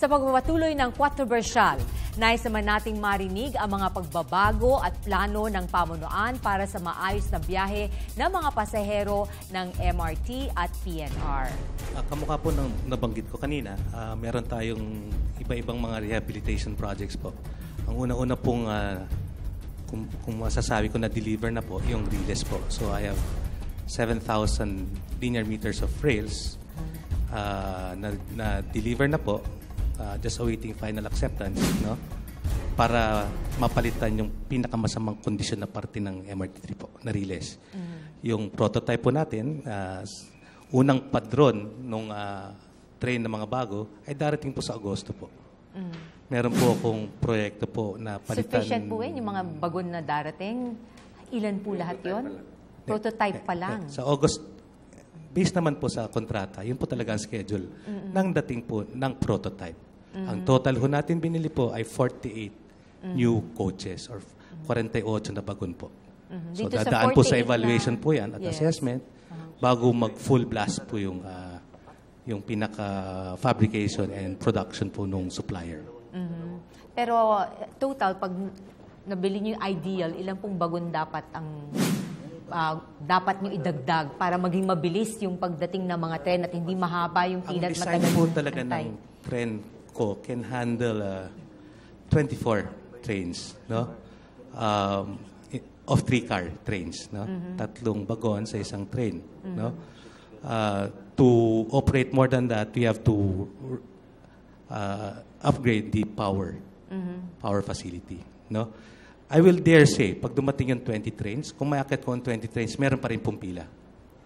Sa pagpapatuloy ng Controversial, Nais naman nating marinig ang mga pagbabago at plano ng pamunuan para sa maayos na biyahe ng mga pasahero ng MRT at PNR. Kamukha po ng nabanggit ko kanina, meron tayong iba-ibang mga rehabilitation projects po. Ang una-una pong, kung masasabi ko na-deliver na po, yung RILES po. So I have 7,000 linear meters of rails na-deliver na po. Just awaiting final acceptance, no? Para mapalitan yung pinakamasamang kondisyon na parte ng MRT3 po, na RILES. Yung prototype po natin, unang padron nung train na mga bago, ay darating po sa Agosto po. Meron po akong proyekto po na palitan. Sufficient po yung mga bagon na darating. Ilan po lahat yon? Prototype pa lang. Sa August, based naman po sa kontrata, yun po talaga ang schedule ng dating po ng prototype. Ang total ho natin binili po ay 48 new coaches or 48 na bagon po. So Dito sa dadaan po sa 48 evaluation na- po yan at Yes. assessment bago mag-full blast po yung pinaka-fabrication and production po nung supplier. Pero total, pag nabili niyo yung ideal, ilang pong bagon dapat ang dapat niyo idagdag para maging mabilis yung pagdating ng mga tren at hindi mahaba yung Ang pila at design matagal po yung talaga antay. ng tren ko can handle 24 trains, no? Of 3-car trains, no? Tatlong bagon sa isang train, no? To operate more than that, we have to upgrade the power facility, no? I will dare say, pag dumating yung 20 trains, kung mayakit ko ang 20 trains, meron pa rin pong pila.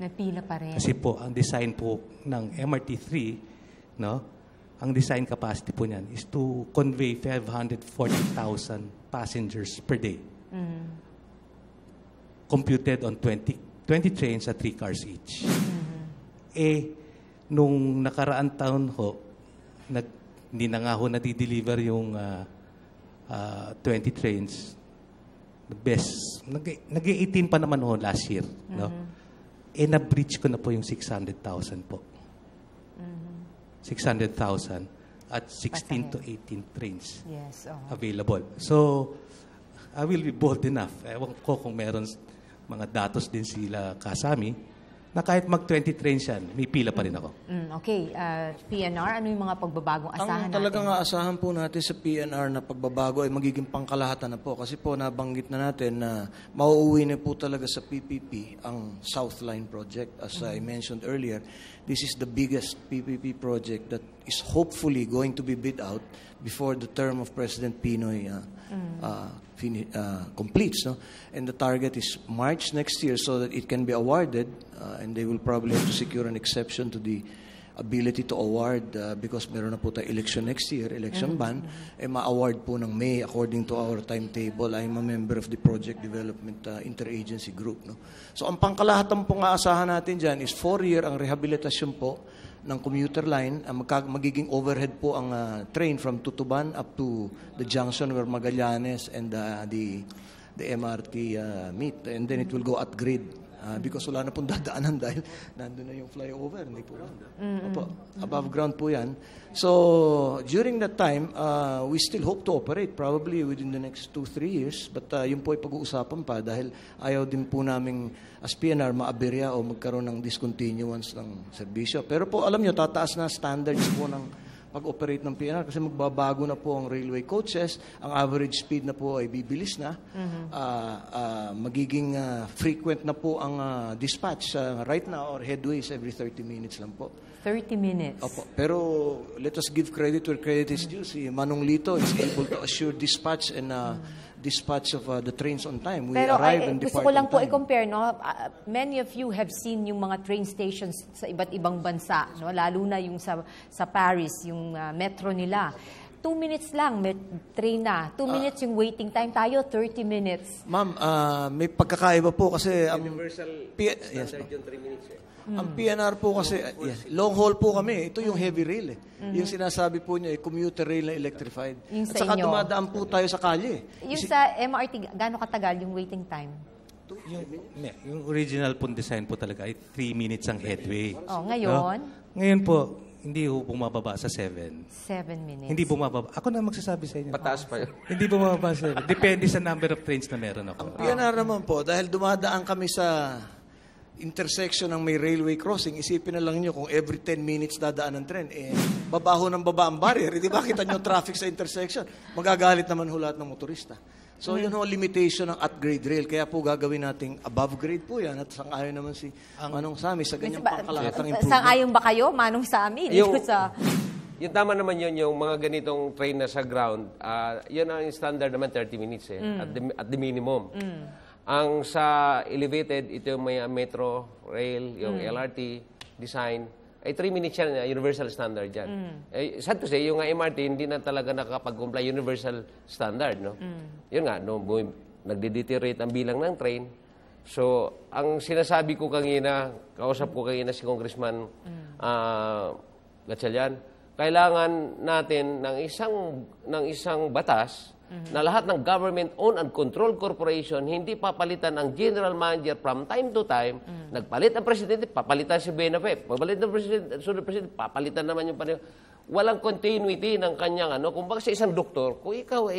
May pila pa rin. Kasi po, ang design po ng MRT3, no? Ang design capacity po niyan is to convey 540,000 passengers per day. Computed on 20 trains at 3 cars each. Nung nakaraan taon ho, hindi na nga ho nadideliver yung 20 trains. The best. Nag-18 pa naman ho last year. No? Na-breach ko na po yung 600,000 po. 600,000 at 16 to 18 trains Yes. available. So, I will be bold enough. Ewan ko kung meron mga datos din sila kasami na kahit mag-20 trains yan, may pila pa rin ako. Okay. PNR, ano yung mga pagbabagong asahan Ang talagang natin? aasahan po natin sa PNR na pagbabago ay magiging pangkalahatan na po. Kasi po nabanggit na natin na mauuwi na po talaga sa PPP ang South Line project. As I mentioned earlier, this is the biggest PPP project that is hopefully going to be bid out before the term of President Pinoy completes. No? And the target is March next year so that it can be awarded and they will probably have to secure an exception to the ability to award because meron na po tayo election next year, election ban, ma-award po ng May according to our timetable. I'm a member of the Project Development Interagency Group. No? So ang pangkalahatan pong aasahan natin dyan is 4-year ang rehabilitasyon po ng commuter line. Magiging overhead po ang train from Tutuban up to the junction where Magallanes and the MRT meet. And then it will go at grade. Because wala na pong dadaanan dahil nandun na yung flyover. Hindi po. Opo, above ground po yan. So, during that time, we still hope to operate probably within the next 2-3 years. But yun po ay pag-uusapan pa dahil ayaw din po namin as PNR maaberya o magkaroon ng discontinuance ng serbisyo. Pero po, alam nyo, tataas na standards po ng pag-operate ng PNR kasi magbabago na po ang railway coaches, ang average speed na po ay bibilis na, magiging frequent na po ang dispatch. Right now, our headways every 30 minutes lang po. 30 minutes. Opo. Pero let us give credit where credit is due. Si Manong Lito is able to assure dispatch and dispatch of the trains on time. We Pero arrive and gusto depart ko lang on po time. i-compare, no? Many of you have seen yung mga train stations sa iba't ibang bansa, no? Lalo na yung sa Paris, yung metro nila. 2 minutes lang, may train na. 2 minutes yung waiting time. Tayo, 30 minutes. Ma'am, may pagkakaiba po kasi ang Universal yes, standard yung 3 minutes eh. Ang PNR po kasi, long haul po kami. Ito yung heavy rail eh. Yung sinasabi po niya, commuter rail na electrified. Yung At sa saka inyo. dumadaan po tayo sa kalye. Yung sa MRT, gaano katagal yung waiting time? Yung original pong design po talaga ay 3 minutes ang headway. Oh, ngayon? No? Ngayon po, Hindi ho bumababa sa 7. 7 minutes. Hindi bumababa. Ako na magsasabi sa inyo. Pataas pa yun. Hindi bumababa sa 7. Depende sa number of trains na meron ako. PNR naman po, dahil dumadaan kami sa intersection ng may railway crossing, isipin na lang nyo kung every 10 minutes dadaan ng tren, babaho ng baba ang barrier. Di ba kita nyo traffic sa intersection? Magagalit naman ho lahat ng motorista. So yun ho, limitation ng at-grade rail. Kaya po gagawin nating above grade po yan. At sang-ayon naman si Manong Sami sa ganyang pangkalahatang improvement. Sang-ayon ba kayo, Manong Sami? Yung tama naman yun, yung mga ganitong train na sa ground, yun ang standard naman 30 minutes at the minimum. Ang sa elevated, ito yung may metro, rail, yung LRT, design, ay 3 minutes yan, universal standard yan. Sad to say, yung MRT, hindi na talaga nakakapag-comply universal standard. No? Yun nga, no, nagde-deteriorate ang bilang ng train. So, ang sinasabi ko kanina, kausap ko kanina si Congressman Gatchalian, kailangan natin ng isang batas na lahat ng government-owned and controlled corporation hindi papalitan ang general manager from time to time. Nagpalit ang presidente, papalitan si Benafe. Papalit ang presidente, sunod presidente, papalitan naman yung pareho. Walang continuity ng kanyang Kung baka sa isang doktor, kung ikaw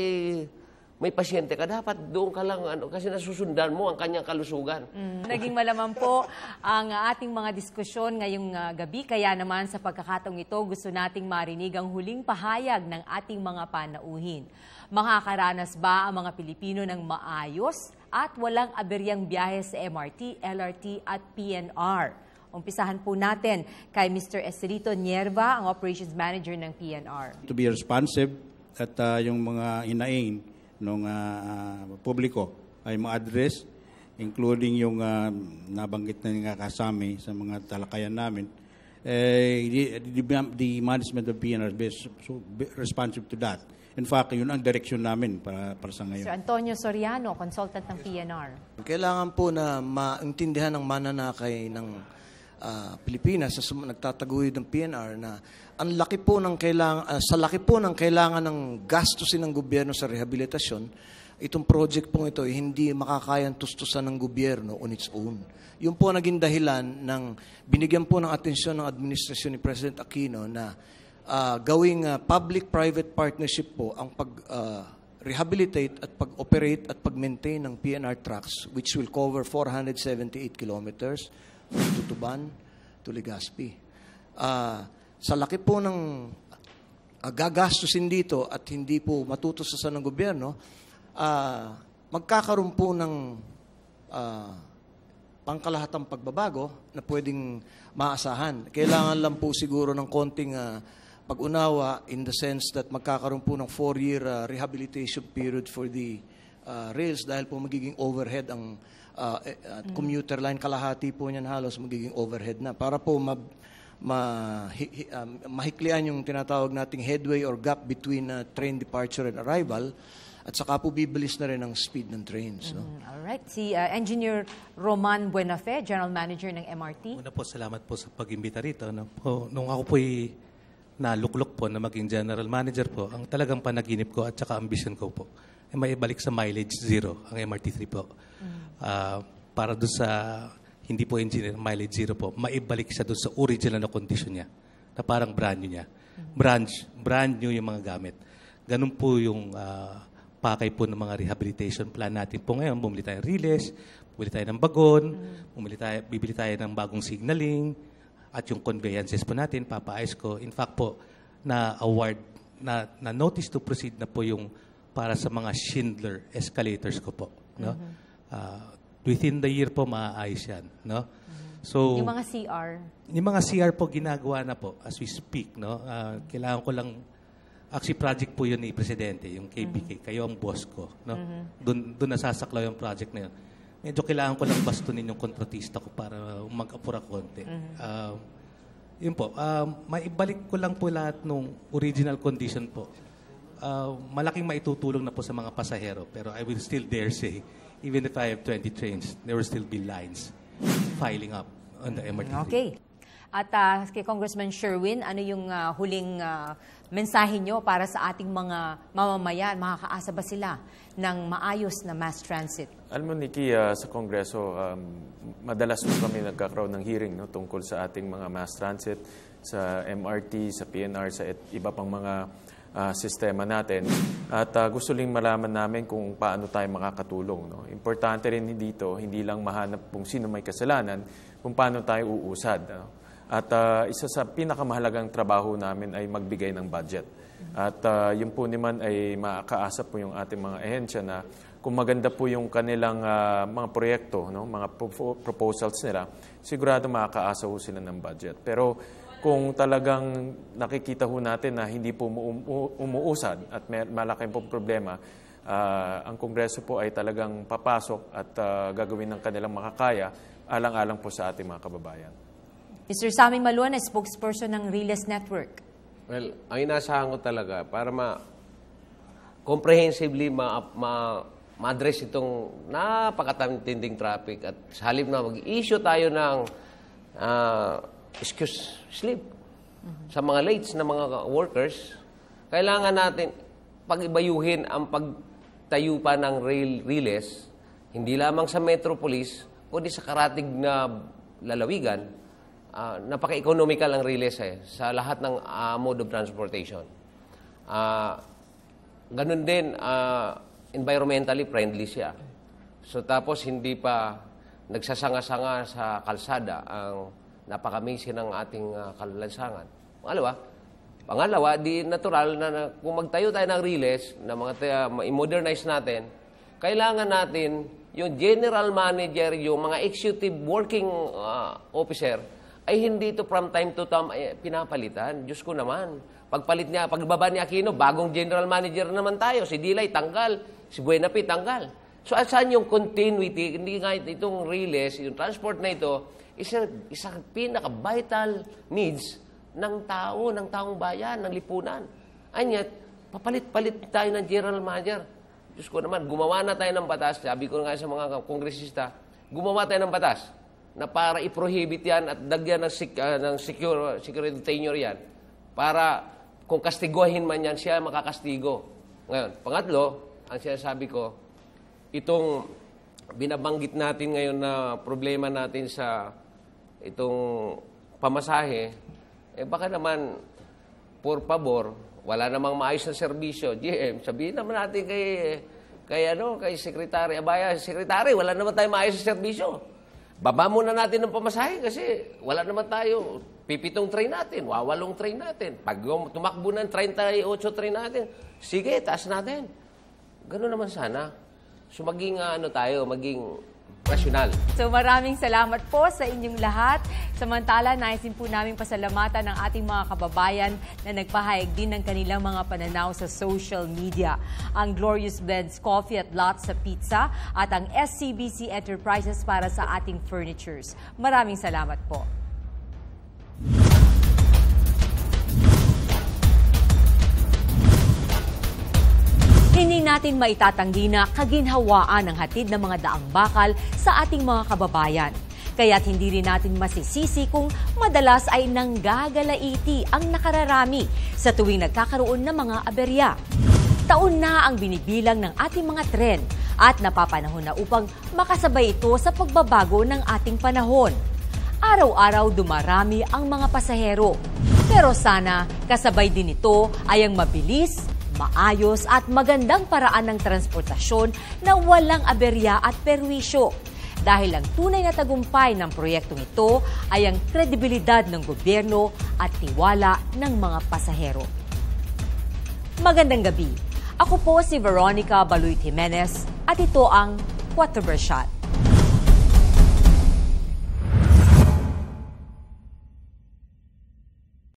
may pasyente ka, dapat doon ka lang, kasi nasusundan mo ang kanyang kalusugan. Naging malaman po ang ating mga diskusyon ngayong gabi. Kaya naman sa pagkakataong ito, gusto nating marinig ang huling pahayag ng ating mga panauhin. Makakaranas ba ang mga Pilipino ng maayos at walang aberyang biyahe sa MRT, LRT at PNR? Umpisahan po natin kay Mr. Esterito Nierva, ang Operations Manager ng PNR. To be responsive at yung mga hinaing ng publiko ay ma-address, including yung nabanggit na nga kasami sa mga talakayan namin. The management of PNR is responsive to that. In fact, yun ang direksyon namin para sa ngayon. Sir Antonio Soriano, consultant ng PNR. Kailangan po na maintindihan ng mananakay ng Pilipinas sa nagtataguyod ng PNR na ang laki po ng kailangan ng gastusin ng gobyerno sa rehabilitasyon, itong project pong ito hindi makakayang tustusan ng gobyerno on its own. Yun po naging dahilan ng binigyan po ng atensyon ng administrasyon ni President Aquino na gawing public-private partnership po ang pag-rehabilitate at pag-operate at pag-maintain ng PNR tracks, which will cover 478 kilometers from Tutuban to Legazpi. Sa laki po ng gagastusin dito at hindi po matutustusan ng gobyerno, magkakaroon po ng pangkalahatang pagbabago na pwedeng maasahan. Kailangan lang po siguro ng konting pag-unawa in the sense that magkakaroon po ng 4-year rehabilitation period for the rails dahil po magiging overhead ang commuter line, kalahati po niyan halos magiging overhead na para po mahiklian yung tinatawag nating headway or gap between train departure and arrival at saka po bibilis na rin ang speed ng trains. No? Alright. Si Engineer Roman Buenafe, General Manager ng MRT. Una po, salamat po sa pag-imbita rito. Nung ako po'y naluklok po na maging General Manager po, ang talagang panaginip ko at saka ambition ko po ay maibalik sa mileage zero ang MRT3 po. Para doon sa hindi po engineer, mileage zero po, maibalik siya doon sa original na condition niya, na parang brand new niya. Brand new yung mga gamit. Ganun po yung pakay po ng mga rehabilitation plan natin po ngayon. Bumili tayo ng riles, bumili tayo ng bagon, bibili tayo ng bagong signaling, at yung conveyances po natin, papaayos ko. In fact po, na-award, na notice to proceed na po yung para sa mga Schindler escalators ko po. No? Within the year po, maaayos yan. No? So, yung mga CR? Yung mga CR po, ginagawa na po as we speak. No? Kailangan ko lang, actually project po yun ni Presidente, yung KBK. Kayo ang boss ko. No? Doon nasasaklaw yung project na yun. Medyo kailangan ko lang bastunin yung kontratista ko para mag-apura konti. Yun po, maibalik ko lang po lahat ng original condition po. Malaking maitutulong na po sa mga pasahero. Pero I will still dare say, even if I have 20 trains, there will still be lines filing up on the MRT. Okay. At kay Congressman Sherwin, ano yung huling mensahe nyo para sa ating mga mamamayan? Makakaasa ba sila ng maayos na mass transit? Alam mo, Nikki, sa Kongreso, madalas po kami nagkakaroon ng hearing tungkol sa ating mga mass transit, sa MRT, sa PNR, sa iba pang mga sistema natin. At gusto rin malaman namin kung paano tayo makakatulong. Importante rin dito, hindi lang mahanap kung sino may kasalanan, kung paano tayo uusad. At isa sa pinakamahalagang trabaho namin ay magbigay ng budget. At yun po naman ay makakaasa po yung ating mga ehensya na kung maganda po yung kanilang mga proyekto, mga proposals nila, sigurado makakaasa po sila ng budget. Pero kung talagang nakikita ho natin na hindi po umuusad at malaking po problema, ang Kongreso po ay talagang papasok at gagawin ng kanilang makakaya alang-alang po sa ating mga kababayan. Mr. Sammy Maluan, spokesperson ng Riles Network. Well, ang inaasahan ko talaga para comprehensively ma-address itong napakatinding traffic at sa halip na mag-issue tayo ng excuse slip sa mga lates na mga workers, kailangan natin pag-ibayuhin ang pagtayo pa ng Riles, hindi lamang sa Metropolis, kundi sa karatig na lalawigan. Napaka-economical ang Riles sa lahat ng mode of transportation. Ganun din, environmentally friendly siya. So tapos hindi pa nagsasanga-sanga sa kalsada ang napaka-amazing ng ating kalansangan. Pangalawa, di natural na kung magtayo tayo ng Riles, na i-modernize natin, kailangan natin yung general manager, yung mga executive working officer, ay hindi ito from time to time pinapalitan. Diyos ko naman. Pagbaba ni Aquino, bagong general manager naman tayo. Si Dilay, tanggal. Si Buenapi, tanggal. So, saan yung continuity? Hindi nga itong Riles, yung transport na ito, isang pinaka-vital needs ng tao, ng taong bayan, ng lipunan. Anyat, papalit-palit tayo ng general manager. Diyos ko naman, gumawa na tayo ng batas. Sabi ko nga sa mga kongresista, gumawa tayo ng batas na para i-prohibit yan at dagyan ng security tenure yan para kung kastiguhin man yan, siya makakastigo. Ngayon, pangatlo, ang sinasabi ko, itong binabanggit natin ngayon na problema natin sa itong pamasahe, baka naman, por favor, wala namang maayos na serbisyo. GM, sabihin naman natin kay Secretary Abaya, Secretary, wala naman tayo maayos na serbisyo. Baba muna natin ng pamasahe kasi wala naman tayo. 7 train natin, 8 train natin. Pag tumakbo ng 38 train natin, sige, taas natin. Gano'n naman sana. So maging maging rasyonal. So maraming salamat po sa inyong lahat. Samantala, naisin po namin pasalamatan ng ating mga kababayan na nagpahayag din ng kanilang mga pananaw sa social media. Ang Glorious Blends Coffee at Lots sa Pizza at ang SCBC Enterprises para sa ating furnitures. Maraming salamat po. Hindi natin maitatanggi na kaginhawaan ang hatid ng mga daang bakal sa ating mga kababayan. Kaya't hindi rin natin masisisi kung madalas ay nanggagalaiti ang nakararami sa tuwing nagkakaroon ng mga aberya. Taon na ang binibilang ng ating mga tren at napapanahon na upang makasabay ito sa pagbabago ng ating panahon. Araw-araw dumarami ang mga pasahero. Pero sana kasabay din ito ay ang mabilis, maayos at magandang paraan ng transportasyon na walang aberya at perwisyo. Dahil ang tunay na tagumpay ng proyektong ito ay ang kredibilidad ng gobyerno at tiwala ng mga pasahero. Magandang gabi. Ako po si Veronica Baluit Jimenez at ito ang Quattro Shot.